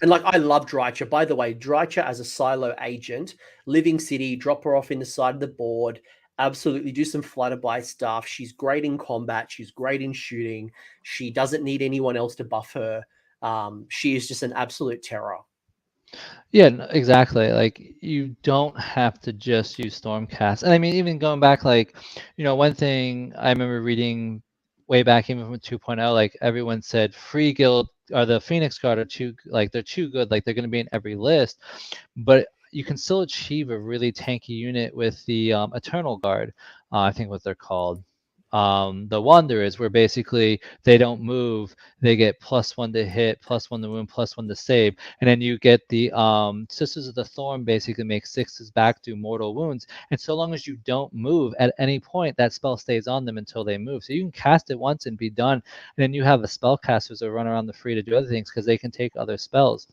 like, I love Drycha. By the way, Drycha as a silo agent, living city, drop her off in the side of the board. Absolutely do some flutterby stuff. She's great in combat. She's great in shooting. She doesn't need anyone else to buff her. She is just an absolute terror. Yeah, exactly. Like, you don't have to just use Stormcast. And I mean, even going back, like, one thing I remember reading way back, even from 2.0, like, everyone said Free Guild or the Phoenix Guard are they're too good. Like, they're going to be in every list. But you can still achieve a really tanky unit with the Eternal Guard, I think what they're called. The Wanderers, where basically they don't move, they get +1 to hit, +1 to wound, +1 to save, and then you get the Sisters of the Thorn basically make 6s back, do mortal wounds, and so long as you don't move at any point, that spell stays on them until they move. So you can cast it once and be done, and then you have the spellcasters that run around the free to do other things because they can take other spells.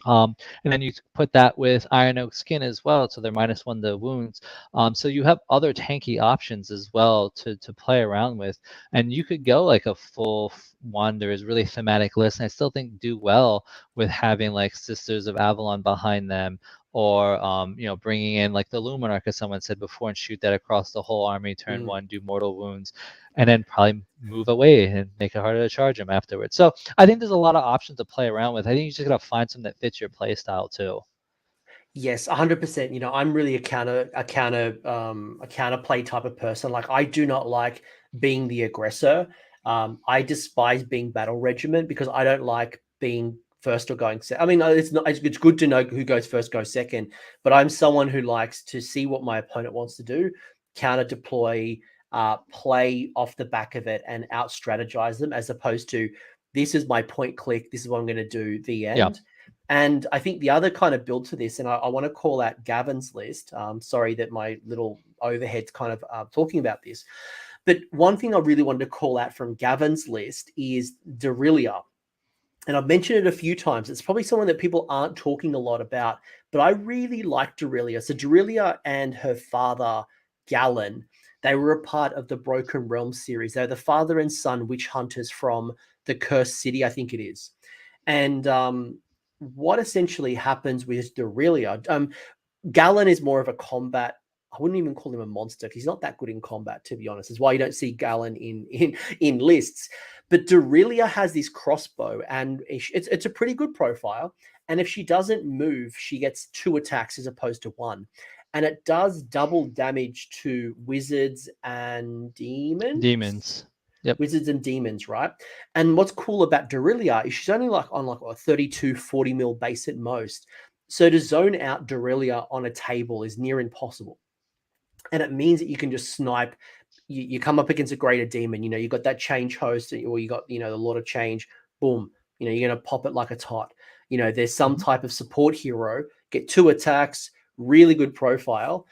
And then you put that with Iron Oak skin as well, so they're -1 to wounds. So you have other tanky options as well to play around with, and you could go like a full Wanderers really thematic list, and I still think do well with having like Sisters of Avalon behind them, or bringing in like the Luminarch, as someone said before, and shoot that across the whole army turn one, do mortal wounds, and then probably move away and make it harder to charge them afterwards. So I think there's a lot of options to play around with. I think you just gotta find something that fits your play style too. Yes, 100%. You know, I'm really a counterplay type of person. Like, I do not like being the aggressor. I despise being battle regiment because I don't like being first or going second. I mean, it's not. It's good to know who goes first, goes second. But I'm someone who likes to see what my opponent wants to do, counter deploy, play off the back of it, and out strategize them, as opposed to this is my point click. This is what I'm going to do. The Yeah. end. And I think the other kind of build to this, and I want to call out Gavin's list. Sorry that my little overhead's kind of talking about this. But one thing I really wanted to call out from Gavin's list is Derelia. And I've mentioned it a few times. It's probably someone that people aren't talking a lot about, but I really like Derelia. So Derelia and her father, Galen, they were a part of the Broken Realm series. They're the father and son witch hunters from the Cursed City, I think it is. And what essentially happens with Derelia, Galen is more of a combat. I wouldn't even call him a monster because he's not that good in combat, to be honest. Is why you don't see Galen in lists. But Derelia has this crossbow, and it's a pretty good profile. And if she doesn't move, she gets 2 attacks as opposed to 1. And it does double damage to wizards and demons. Demons. Yep. Wizards and demons, right? And what's cool about Derelia is she's only like on like a 32, 40 mil base at most. So to zone out Derelia on a table is near impossible. And it means that you can just snipe. You come up against a greater demon, you got that change host, or you got, the Lord of Change, boom, you're going to pop it like a tot. There's some type of support hero, get 2 attacks, really good profile.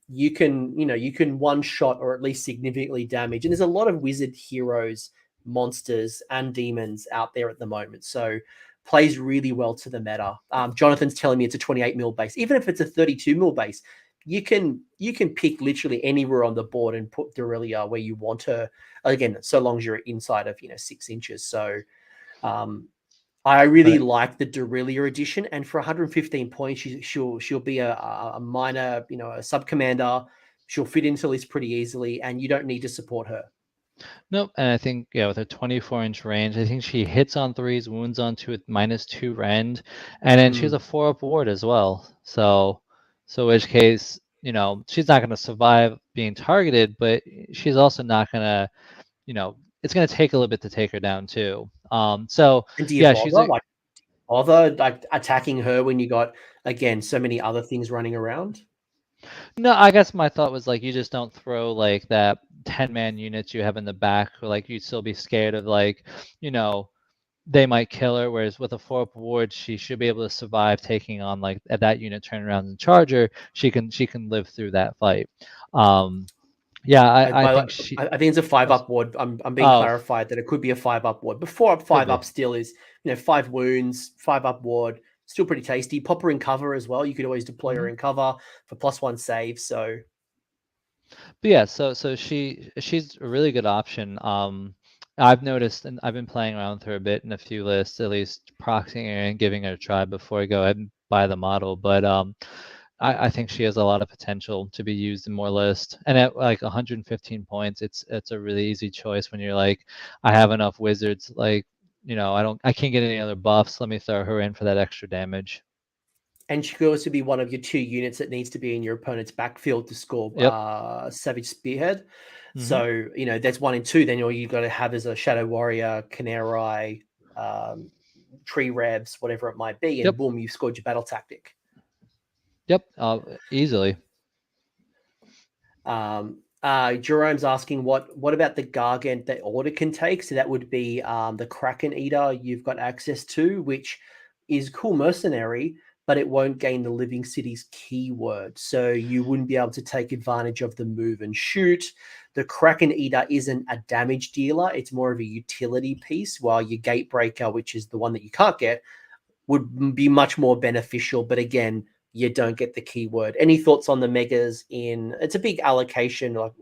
You can one shot or at least significantly damage. And there's a lot of wizard heroes, monsters, and demons out there at the moment. So plays really well to the meta. Jonathan's telling me it's a 28 mil base. Even if it's a 32 mil base, you can pick literally anywhere on the board and put Derelia where you want her. Again, so long as you're inside of 6 inches. So I really like the Derelia edition, and for 115 points, she'll be a minor, a sub commander. She'll fit into list pretty easily, and you don't need to support her. Nope, and I think with her 24-inch range, I think she hits on 3s, wounds on 2 with -2 rend, and then she has a 4-up ward as well. So which case, she's not going to survive being targeted, but she's also not going to, it's going to take a little bit to take her down too. So and do you bother like attacking her when you got, again, so many other things running around? No, I guess my thought was like you just don't throw like that 10-man units you have in the back, or like you'd still be scared of like, they might kill her. Whereas with a 4-up ward, she should be able to survive taking on like at that unit turn around and charge her. She can live through that fight. Yeah, I think I think it's a 5-up ward. I'm being clarified that it could be a 5-up ward. But 4-up, 5-up still is 5 wounds, 5-up ward. Still pretty tasty. Pop her in cover as well. You could always deploy her in cover for +1 save. So, but yeah, so she's a really good option. I've noticed, and I've been playing around with her a bit in a few lists, at least proxying her and giving her a try before I go ahead and buy the model. But I think she has a lot of potential to be used in more lists. And at like 115 points, it's a really easy choice when you're like, I have enough wizards, like, I can't get any other buffs. Let me throw her in for that extra damage. And she could also be one of your 2 units that needs to be in your opponent's backfield to score Savage Spearhead. So, that's 1 and 2. Then all you got to have is a Shadow Warrior, Canary, Tree Revs, whatever it might be. And boom, you've scored your battle tactic. Yep, easily. Jerome's asking what about the Gargant that Order can take? So that would be the Kraken Eater you've got access to, which is cool mercenary, but it won't gain the Living Cities keyword. So you wouldn't be able to take advantage of the move and shoot. The Kraken Eater isn't a damage dealer. It's more of a utility piece, while your Gatebreaker, which is the one that you can't get, would be much more beneficial. But again, you don't get the keyword. Any thoughts on the megas in? It's a big allocation. Like,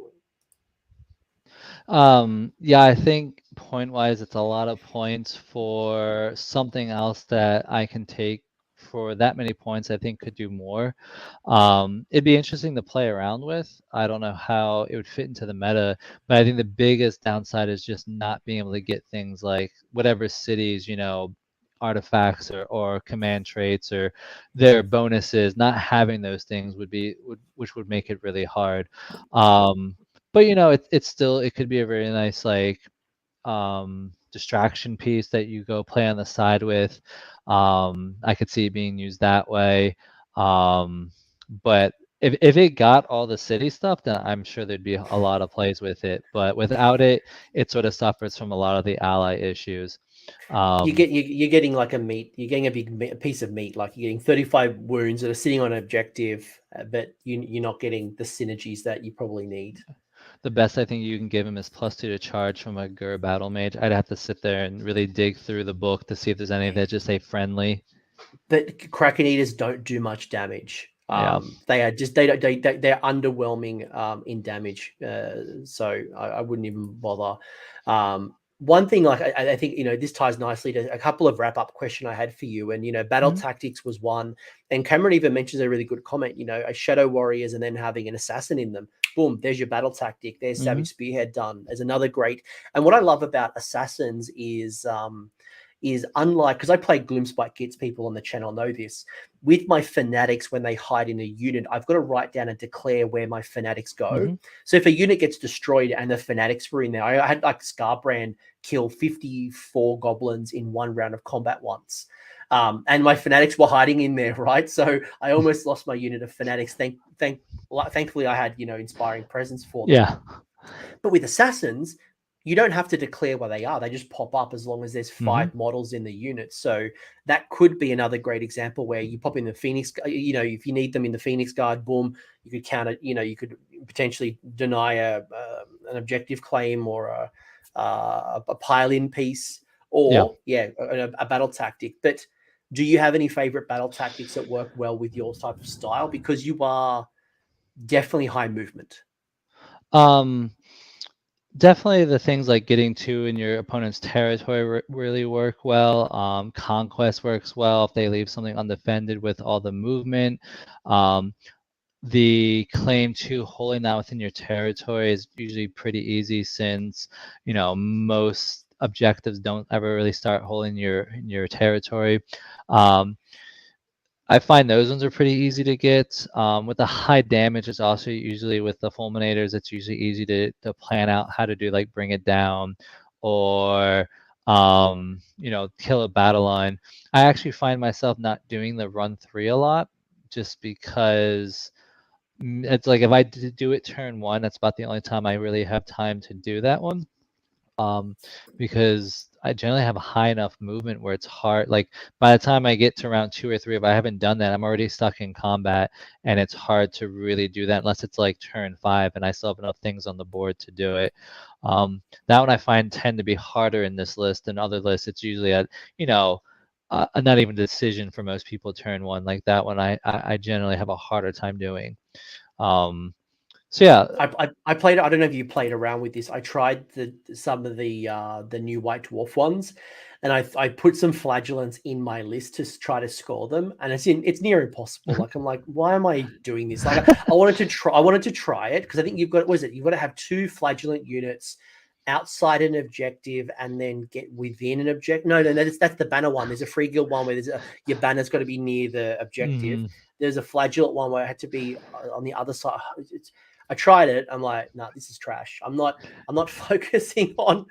Yeah, I think point wise, it's a lot of points for something else that I can take for that many points. I think could do more. It'd be interesting to play around with. I don't know how it would fit into the meta, but I think the biggest downside is just not being able to get things like whatever cities, artifacts or command traits or their bonuses. Not having those things which would make it really hard. But it's still, it could be a very nice like distraction piece that you go play on the side with. I could see it being used that way. But if it got all the city stuff, then I'm sure there'd be a lot of plays with it. But without it, it sort of suffers from a lot of the ally issues. you're getting like a meat. You're getting a piece of meat. Like you're getting 35 wounds that are sitting on an objective, but you're not getting the synergies that you probably need. The best I think you can give him is +2 to charge from a Gur battle mage. I'd have to sit there and really dig through the book to see if there's any that just say friendly. But Kraken Eaters don't do much damage. Yeah. They are just they're underwhelming in damage. So I wouldn't even bother. One thing, like I think this ties nicely to a couple of wrap up question I had for you, and battle tactics was one, and Cameron even mentions a really good comment. A shadow warriors and then having an assassin in them. Boom, there's your battle tactic. There's Savage Spearhead done. There's another great. And what I love about assassins is unlike, because I play Gloomspite Gits, people on the channel know this, with my fanatics, when they hide in a unit, I've got to write down and declare where my fanatics go. So if a unit gets destroyed and the fanatics were in there, I had like Scarbrand kill 54 goblins in one round of combat once. And my fanatics were hiding in there, right? So I almost lost my unit of fanatics. Thankfully, I had, inspiring presence for them. Yeah. But with assassins, you don't have to declare where they are. They just pop up as long as there's 5 models in the unit. So that could be another great example where you pop in the Phoenix, if you need them in the Phoenix Guard, boom, you could counter, you could potentially deny an objective claim or a pile-in piece or, a battle tactic. But do you have any favorite battle tactics that work well with your type of style? Because you are definitely high movement. Definitely the things like getting to in your opponent's territory really work well. Conquest works well if they leave something undefended with all the movement. The claim to holding that within your territory is usually pretty easy since most objectives don't ever really start holding your territory. I find those ones are pretty easy to get. With the high damage, it's also usually with the fulminators, it's usually easy to plan out how to do like bring it down or kill a battle line. I actually find myself not doing the run 3 a lot just because it's like if I do it turn 1, that's about the only time I really have time to do that one. Because I generally have a high enough movement where it's hard. Like by the time I get to round 2 or 3, if I haven't done that, I'm already stuck in combat, and it's hard to really do that unless it's like turn 5 and I still have enough things on the board to do it. That one I find tend to be harder in this list than other lists. It's usually not even a decision for most people turn 1. Like that one, I generally have a harder time doing. So yeah, I played. I don't know if you played around with this. I tried some of the new White Dwarf ones, and I put some flagellants in my list to try to score them, and it's near impossible. Like I'm like, why am I doing this? Like I wanted to try it because I think you've got you've got to have 2 flagellant units outside an objective and then get within an objective. No, that's the banner one. There's a free guild one where your banner's got to be near the objective. There's a flagellant one where I had to be on the other side. I tried it. I'm like, no, this is trash. I'm not focusing on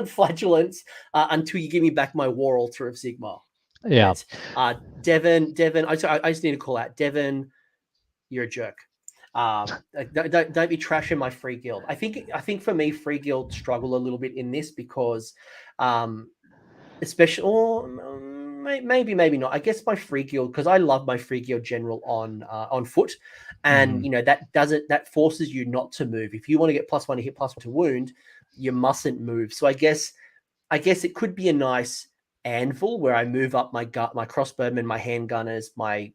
flagellants until you give me back my War Altar of Sigmar. Yeah. Devon. I just need to call out Devon. You're a jerk. Don't be trashing my free guild. I think for me, free guild struggle a little bit in this because, especially, or maybe not. I guess my free guild, because I love my free guild general on foot, and that forces you not to move. If you want to get +1 to hit, +1 to wound, you mustn't move. So I guess it could be a nice anvil where I move up my crossbowmen, my handgunners, my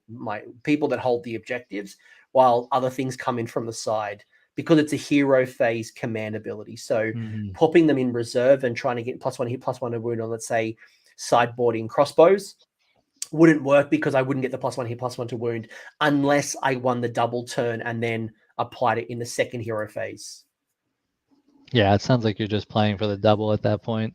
people that hold the objectives, while other things come in from the side, because it's a hero phase command ability. So popping them in reserve and trying to get +1 hit, +1 to wound on, let's say, sideboarding crossbows wouldn't work, because I wouldn't get the +1 hit, +1 to wound unless I won the double turn and then applied it in the second hero phase. Yeah, it sounds like you're just playing for the double at that point.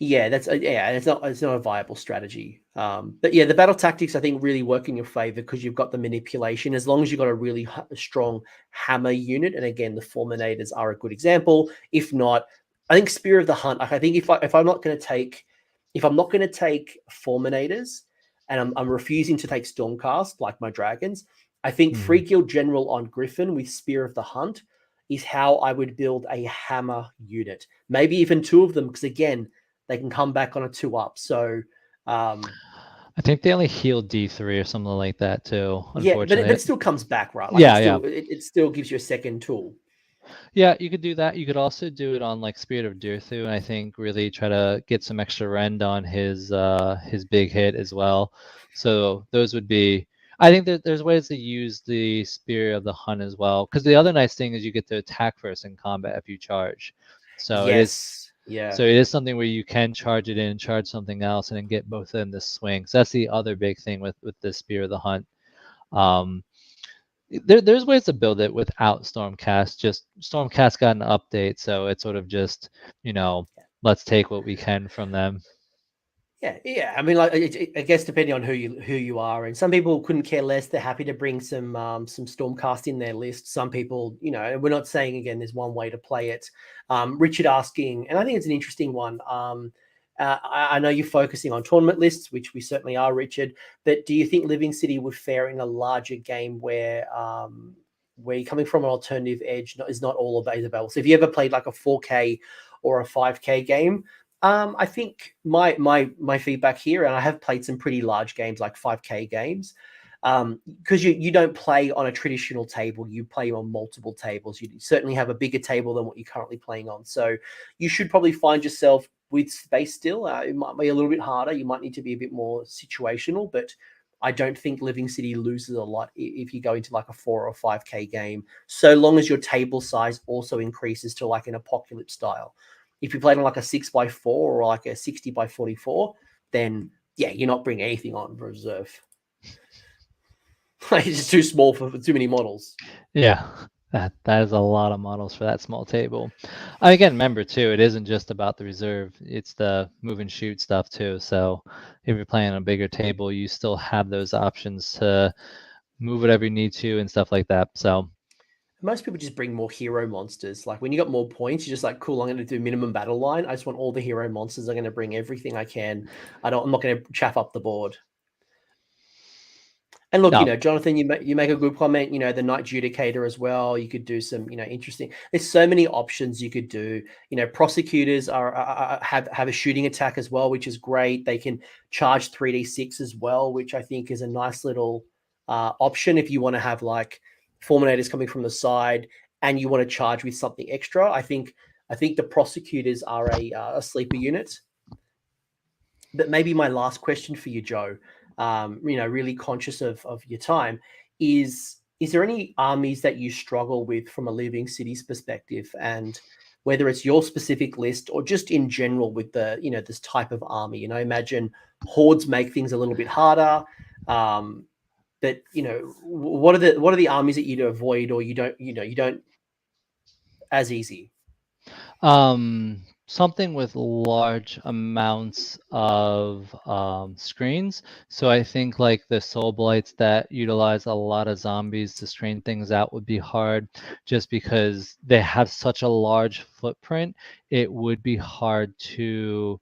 Yeah, it's not a viable strategy. But yeah, the battle tactics I think really work in your favor, because you've got the manipulation. As long as you've got a really strong hammer unit, and again, the Fulminators are a good example. If not, I think Spear of the Hunt. I think if I'm not going to take Fulminators, and I'm refusing to take Stormcast like my dragons, I think Free Guild General on Griffin with Spear of the Hunt is how I would build a hammer unit. Maybe even two of them, because again, they can come back on a 2-up. So I think they only heal D3 or something like that too. yeah, Unfortunately, but it still comes back, right? Like it still gives you a second tool. Yeah, you could do that. You could also do it on like Spirit of Dirthu, and I think really try to get some extra rend on his big hit as well. So those would be. I think that there's ways to use the Spirit of the Hunt as well, because the other nice thing is you get to attack first in combat if you charge. So it is. Yeah. So it is something where you can charge it in, charge something else, and then get both in the swing. So that's the other big thing with the Spear of the Hunt. There's ways to build it without Stormcast. Just Stormcast got an update, so it's sort of just, let's take what we can from them. Yeah. I mean, like, I guess depending on who you are, and some people couldn't care less. They're happy to bring some Stormcast in their list. Some people, we're not saying again there's one way to play it. Richard asking, and I think it's an interesting one. I know you're focusing on tournament lists, which we certainly are, Richard. But do you think Living City would fare in a larger game where you're coming from an alternative edge is not all available? So if you ever played like a 4K or a 5K game, I think my feedback here, and I have played some pretty large games like 5K games, because you don't play on a traditional table, you play on multiple tables. You certainly have a bigger table than what you're currently playing on. So you should probably find yourself with space still. It might be a little bit harder. You might need to be a bit more situational, but I don't think Living City loses a lot if you go into like a 4 or 5K game, so long as your table size also increases to like an apocalypse style. If you played on like a 6x4 or like a 60x44, then yeah, you're not bringing anything on reserve. It's just too small for too many models. Yeah, that is a lot of models for that small table. Again, remember too, it isn't just about the reserve; it's the move and shoot stuff too. So if you're playing on a bigger table, you still have those options to move whatever you need to and stuff like that. So most people just bring more hero monsters. Like when you got more points, you're just like, cool, I'm going to do minimum battle line. I just want all the hero monsters. I'm going to bring everything I can. I'm not going to chaff up the board. And look, no. Jonathan, you make a good comment. The Knight Judicator as well. You could do some, interesting. There's so many options you could do. Prosecutors have a shooting attack as well, which is great. They can charge 3d6 as well, which I think is a nice little option if you want to have like Fulminators coming from the side and you want to charge with something extra. I think the prosecutors are a sleeper unit. But maybe my last question for you, Joe, really conscious of your time, is there any armies that you struggle with from a Living Cities perspective, and whether it's your specific list or just in general with the this type of army? Imagine hordes make things a little bit harder, but what are the armies that you avoid, or you don't as easy? Something with large amounts of screens. So I think like the Soul Blights that utilize a lot of zombies to strain things out would be hard, just because they have such a large footprint. It would be hard to,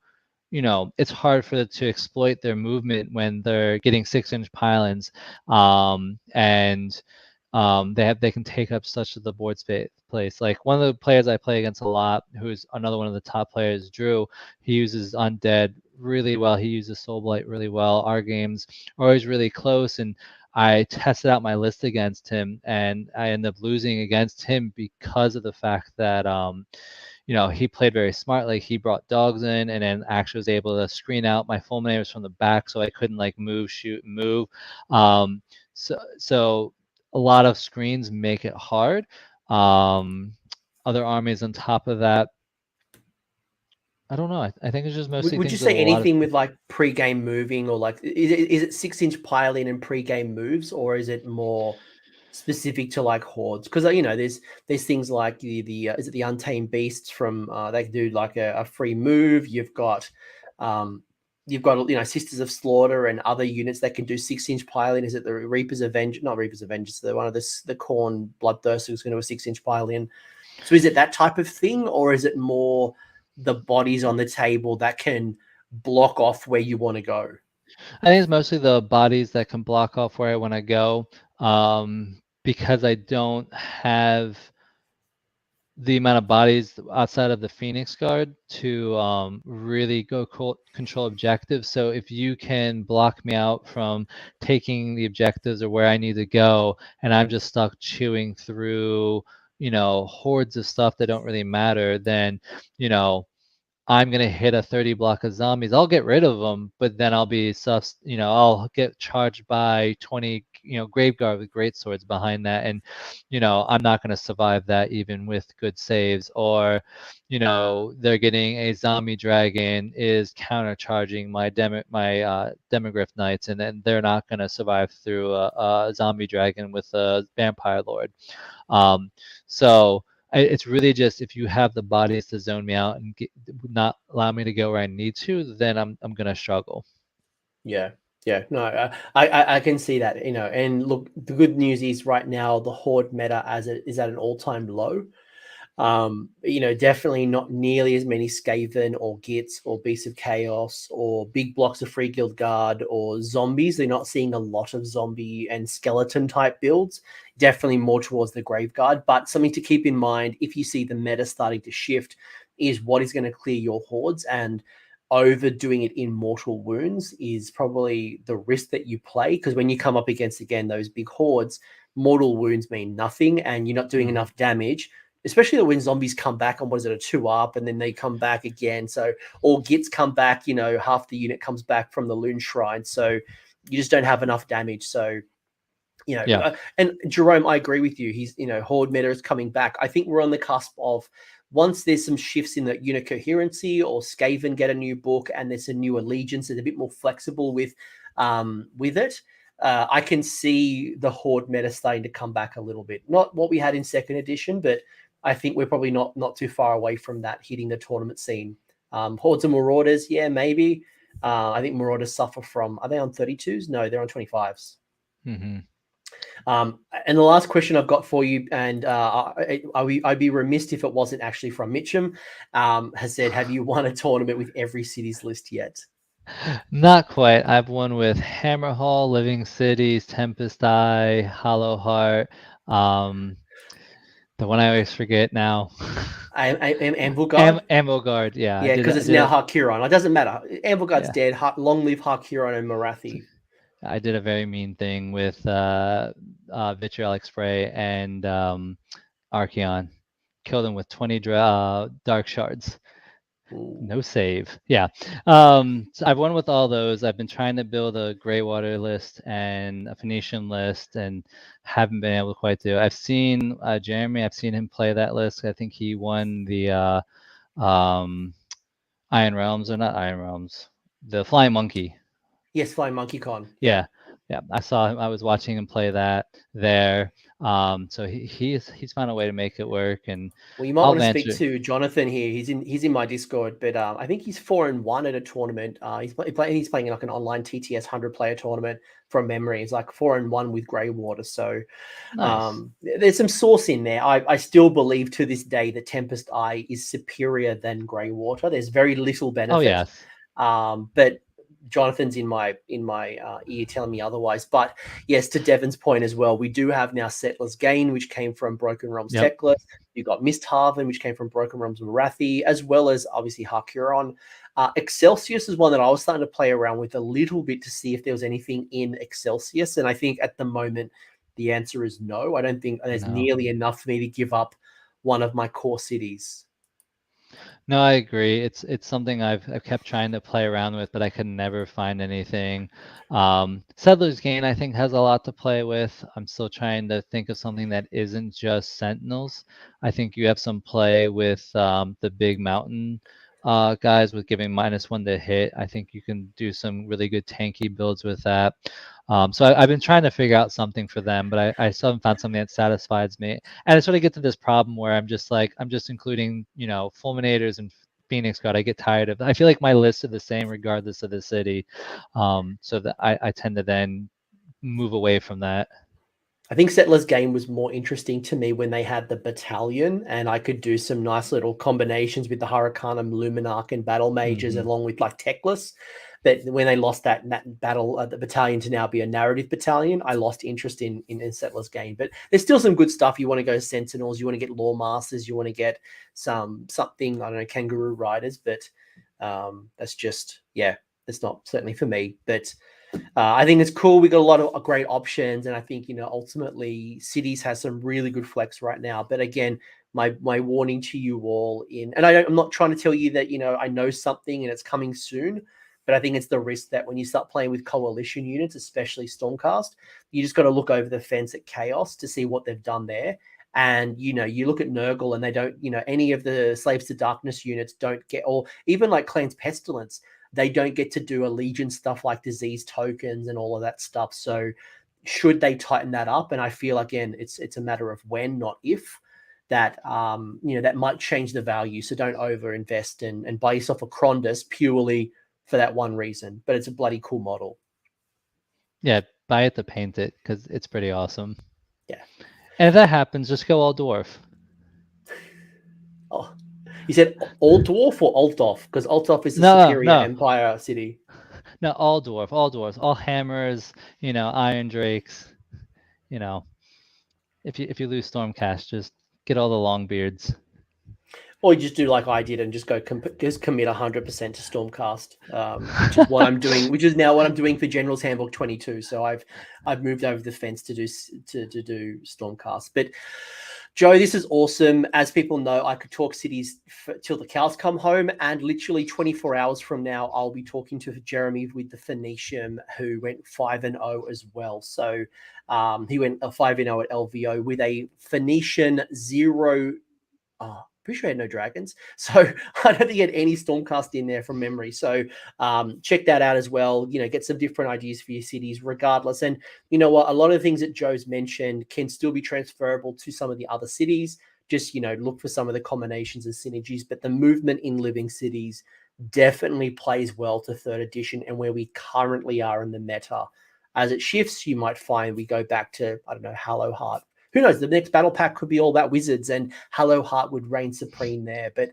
it's hard for them to exploit their movement when they're getting 6-inch pylons, and they can take up such of the board place. Like one of the players I play against a lot, who's another one of the top players, Drew, he uses Undead really well. He uses Soul Blight really well. Our games are always really close, and I tested out my list against him, and I ended up losing against him because of the fact that he played very smart. Like, he brought dogs in, and then actually was able to screen out my Fulminators from the back, so I couldn't like move, shoot, and move. So a lot of screens make it hard. Other armies on top of that, I don't know. I think it's just mostly Would you things with say a lot of. anything with like pre-game moving, or like is it 6-inch pile-in and pre-game moves, or is it more specific to like hordes? Because there's things like the is it the Untamed Beasts from they can do like a free move. You've got Sisters of Slaughter and other units that can do 6-inch pile-in. Is it the Reapers of Vengeance? Not Reapers of Vengeance. The one of the Khorne Bloodthirster who's going to do a 6-inch pile-in. So is it that type of thing, or is it more the bodies on the table that can block off where you want to go? I think it's mostly the bodies that can block off where I want to go, because I don't have the amount of bodies outside of the Phoenix Guard to really go control objectives. So if you can block me out from taking the objectives or where I need to go, and I'm just stuck chewing through, hordes of stuff that don't really matter, then, I'm going to hit a 30 block of zombies. I'll get rid of them, but then I'll be I'll get charged by 20, Graveguard with great swords behind that. And, I'm not going to survive that even with good saves. Or, they're getting a zombie dragon is countercharging my Demogryph Knights, and then they're not going to survive through a zombie dragon with a vampire lord. So it's really just, if you have the bodies to zone me out and not allow me to go where I need to, then I'm gonna struggle. Yeah, no, I can see that. And look, the good news is right now the horde meta is at an all-time low. Definitely not nearly as many Skaven or Gits or Beasts of Chaos or big blocks of Free Guild Guard or zombies. They're not seeing a lot of zombie and skeleton type builds. Definitely more towards the Grave Guard. But something to keep in mind if you see the meta starting to shift is what is going to clear your hordes, and overdoing it in mortal wounds is probably the risk that you play, because when you come up against again those big hordes, mortal wounds mean nothing and you're not doing enough damage, especially when zombies come back on, what is it, a 2-up, and then they come back again. So all Gits come back, half the unit comes back from the Loon Shrine. So you just don't have enough damage. So, and Jerome, I agree with you. He's, Horde meta is coming back. I think we're on the cusp of, once there's some shifts in the unit coherency, or Skaven get a new book and there's a new allegiance that's a bit more flexible with it, I can see the Horde meta starting to come back a little bit. Not what we had in second edition, but I think we're probably not too far away from that hitting the tournament scene. Hordes and Marauders, yeah, maybe. I think Marauders suffer from, are they on 32s? No, they're on 25s. Mm-hmm. And the last question I've got for you, and I'd be remiss if it wasn't actually from Mitchum, has said, have you won a tournament with every city's list yet? Not quite. I've won with Hammerhall, Living Cities, Tempest Eye, Hollow Heart. The one I always forget now. Anvilgard? Anvilgard, yeah. Yeah, because it's now Harkuron. It doesn't matter. Anvilgard's dead. Long live Harkuron and Marathi. I did a very mean thing with Vitriolic Spray and Archeon. Killed him with 20 Dark Shards. Ooh. No save. Yeah. So I've won with all those. I've been trying to build a Greywater list and a Phoenician list, and haven't been able to quite do. I've seen Jeremy. I've seen him play that list. I think he won the Iron Realms, or not Iron Realms, the Flying Monkey. Yes, Flying Monkey Con. Yeah. I saw him. I was watching him play that there. So he's found a way to make it work. And well, you might want to speak to Jonathan here. He's in my Discord, but I think he's 4-1 at a tournament. He's playing like an online TTS 100-player tournament from memory. He's like 4-1 with Greywater. So nice. There's some sauce in there. I still believe to this day that Tempest Eye is superior than Greywater. There's very little benefit. Oh yes. But Jonathan's in my ear telling me otherwise. But yes, to Devon's point as well, we do have now Settler's Gain, which came from Broken Realms Techless. You've got Misthaven, which came from Broken Realms Marathi, as well as obviously Harkuron. Excelsius is one that I was starting to play around with a little bit to see if there was anything in Excelsius. And I think at the moment, the answer is no. I don't think there's nearly enough for me to give up one of my core cities. No, I agree. It's something I've kept trying to play around with, but I could never find anything. Settlers Gain, I think, has a lot to play with. I'm still trying to think of something that isn't just Sentinels. I think you have some play with the big mountain guys with giving -1 to hit. I think you can do some really good tanky builds with that. So I've been trying to figure out something for them, but I still haven't found something that satisfies me. And I sort of get to this problem where I'm just including, Fulminators and Phoenix Guard. I get tired of. I feel like my lists are the same regardless of the city, so that I tend to then move away from that. I think Settlers Game was more interesting to me when they had the battalion, and I could do some nice little combinations with the Hurricanum, Luminarch, and Battle Mages, along with like Techless. But when they lost that battle, the battalion to now be a narrative battalion, I lost interest in Settlers Game. But there's still some good stuff. You want to go Sentinels, you want to get Law Masters, you want to get something, I don't know, Kangaroo Riders. But that's just, that's not certainly for me. But I think it's cool. We got a lot of great options, and I think ultimately Cities has some really good flex right now. But again, my warning to you all and I'm not trying to tell you that I know something and it's coming soon, but I think it's the risk that when you start playing with coalition units, especially Stormcast, you just got to look over the fence at Chaos to see what they've done there. And you look at Nurgle and they don't, any of the Slaves to Darkness units don't get, or even like Clans Pestilence, they don't get to do Allegiance stuff like disease tokens and all of that stuff. So should they tighten that up? And I feel, again, it's a matter of when, not if, that that might change the value. So don't over invest and buy yourself a Krondus purely for that one reason. But it's a bloody cool model. Yeah, buy it to paint it because it's pretty awesome. Yeah. And if that happens, just go all dwarf. Oh, you said all dwarf or Altdorf? Because Altdorf is the superior empire city. No, all dwarves, all hammers, iron drakes. If you lose Stormcast, just get all the long beards. Or you just do like I did and just go commit 100% to Stormcast, which is what I'm doing. Which is now what I'm doing for General's Handbook 22. So I've moved over the fence to do Stormcast. But Joe, this is awesome. As people know, I could talk Cities till the cows come home, and literally 24 hours from now, I'll be talking to Jeremy with the Phoenician, who went 5-0 as well. So he went 5-0 at LVO with a Phoenician 0. Pretty sure I had no dragons. So I don't think he had any Stormcast in there from memory. So check that out as well. Get some different ideas for your cities regardless. And you know what? A lot of the things that Joe's mentioned can still be transferable to some of the other cities. Just, look for some of the combinations and synergies. But the movement in Living Cities definitely plays well to 3rd edition and where we currently are in the meta. As it shifts, you might find we go back to, I don't know, Hallow Heart. Who knows? The next battle pack could be all about wizards, and Hallow Heart would reign supreme there. But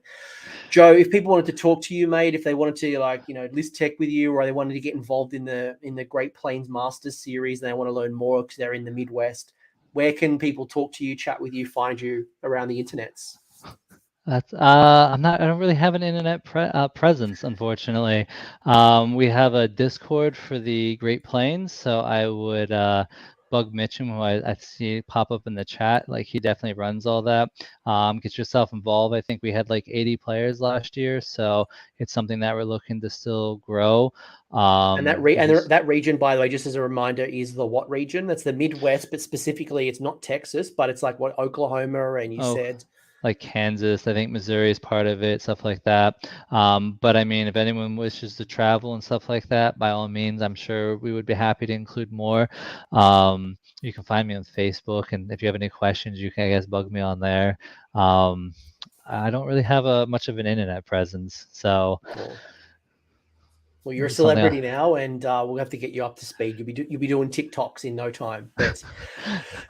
Joe, if people wanted to talk to you, mate, if they wanted to list tech with you, or they wanted to get involved in the Great Plains Masters series, and they want to learn more because they're in the Midwest, where can people talk to you, chat with you, find you around the internets? That's I don't really have an internet presence, unfortunately. We have a Discord for the Great Plains, so I would bug Mitchum, who I see pop up in the chat. Like, he definitely runs all that. Get yourself involved. I think we had like 80 players last year, so it's something that we're looking to still grow. And that that region, by the way, just as a reminder, is the what region? That's the Midwest, but specifically, it's not Texas, but it's like what, Oklahoma, and you said like Kansas, I think Missouri is part of it, stuff like that. But I mean, if anyone wishes to travel and stuff like that, by all means, I'm sure we would be happy to include more. You can find me on Facebook, and if you have any questions, you can, I guess, bug me on there. I don't really have much of an internet presence, so. Cool. Well, you're a celebrity now, and we'll have to get you up to speed. You'll be doing TikToks in no time. But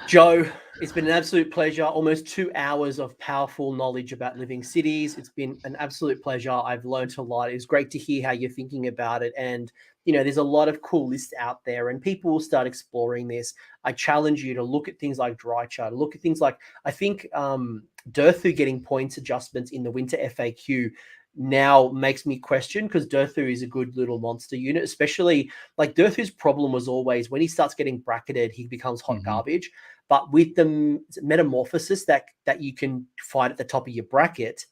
Joe, it's been an absolute pleasure. Almost 2 hours of powerful knowledge about Living Cities. It's been an absolute pleasure. I've learned a lot. It's great to hear how you're thinking about it. And, there's a lot of cool lists out there, and people will start exploring this. I challenge you to look at things like Dry Chart, look at things like, I think, Durthu getting points adjustments in the Winter FAQ now makes me question, because Durthu is a good little monster unit, especially like Durthu's problem was always when he starts getting bracketed, he becomes hot garbage. But with the metamorphosis that you can find at the top of your bracket,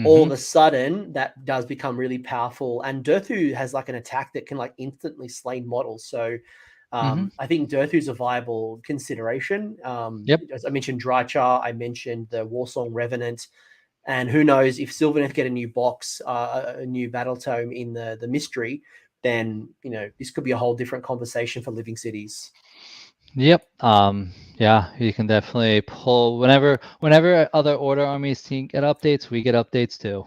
all of a sudden that does become really powerful. And Durthu has like an attack that can like instantly slay models. So I think Durthu's a viable consideration. As I mentioned Drychar, I mentioned the Warsong Revenant, and who knows if Sylvaneth get a new box, a new battle tome in the mystery, then this could be a whole different conversation for Living Cities. Yep. Yeah, you can definitely pull whenever other order armies get updates, we get updates too.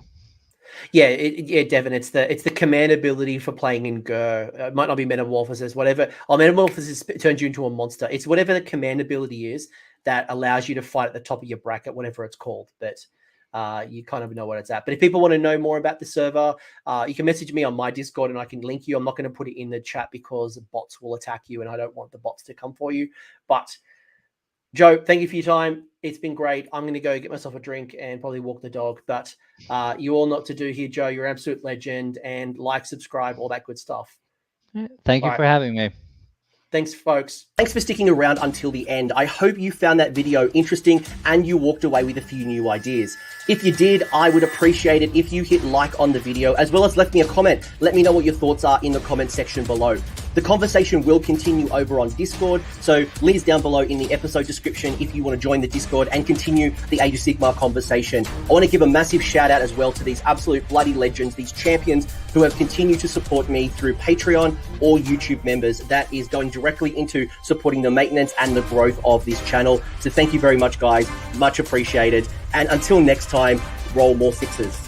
Yeah, Devin, it's the command ability for playing in Gur. It might not be Metamorphosis, whatever. Metamorphosis turns you into a monster. It's whatever the command ability is that allows you to fight at the top of your bracket, whatever it's called. But you kind of know what it's at. But if people want to know more about the server, you can message me on my Discord and I can link you. I'm not going to put it in the chat because bots will attack you and I don't want the bots to come for you. But Joe, thank you for your time. It's been great. I'm going to go get myself a drink and probably walk the dog. But you all know what to do here, Joe. You're an absolute legend. And like, subscribe, all that good stuff. Thank you for having me. Thanks, folks. Thanks for sticking around until the end. I hope you found that video interesting and you walked away with a few new ideas. If you did, I would appreciate it if you hit like on the video, as well as left me a comment. Let me know what your thoughts are in the comment section below. The conversation will continue over on Discord, so links down below in the episode description if you want to join the Discord and continue the Age of Sigmar conversation. I want to give a massive shout out as well to these absolute bloody legends, these champions who have continued to support me through Patreon or YouTube members. That is going directly into supporting the maintenance and the growth of this channel. So thank you very much, guys. Much appreciated. And until next time, roll more sixes.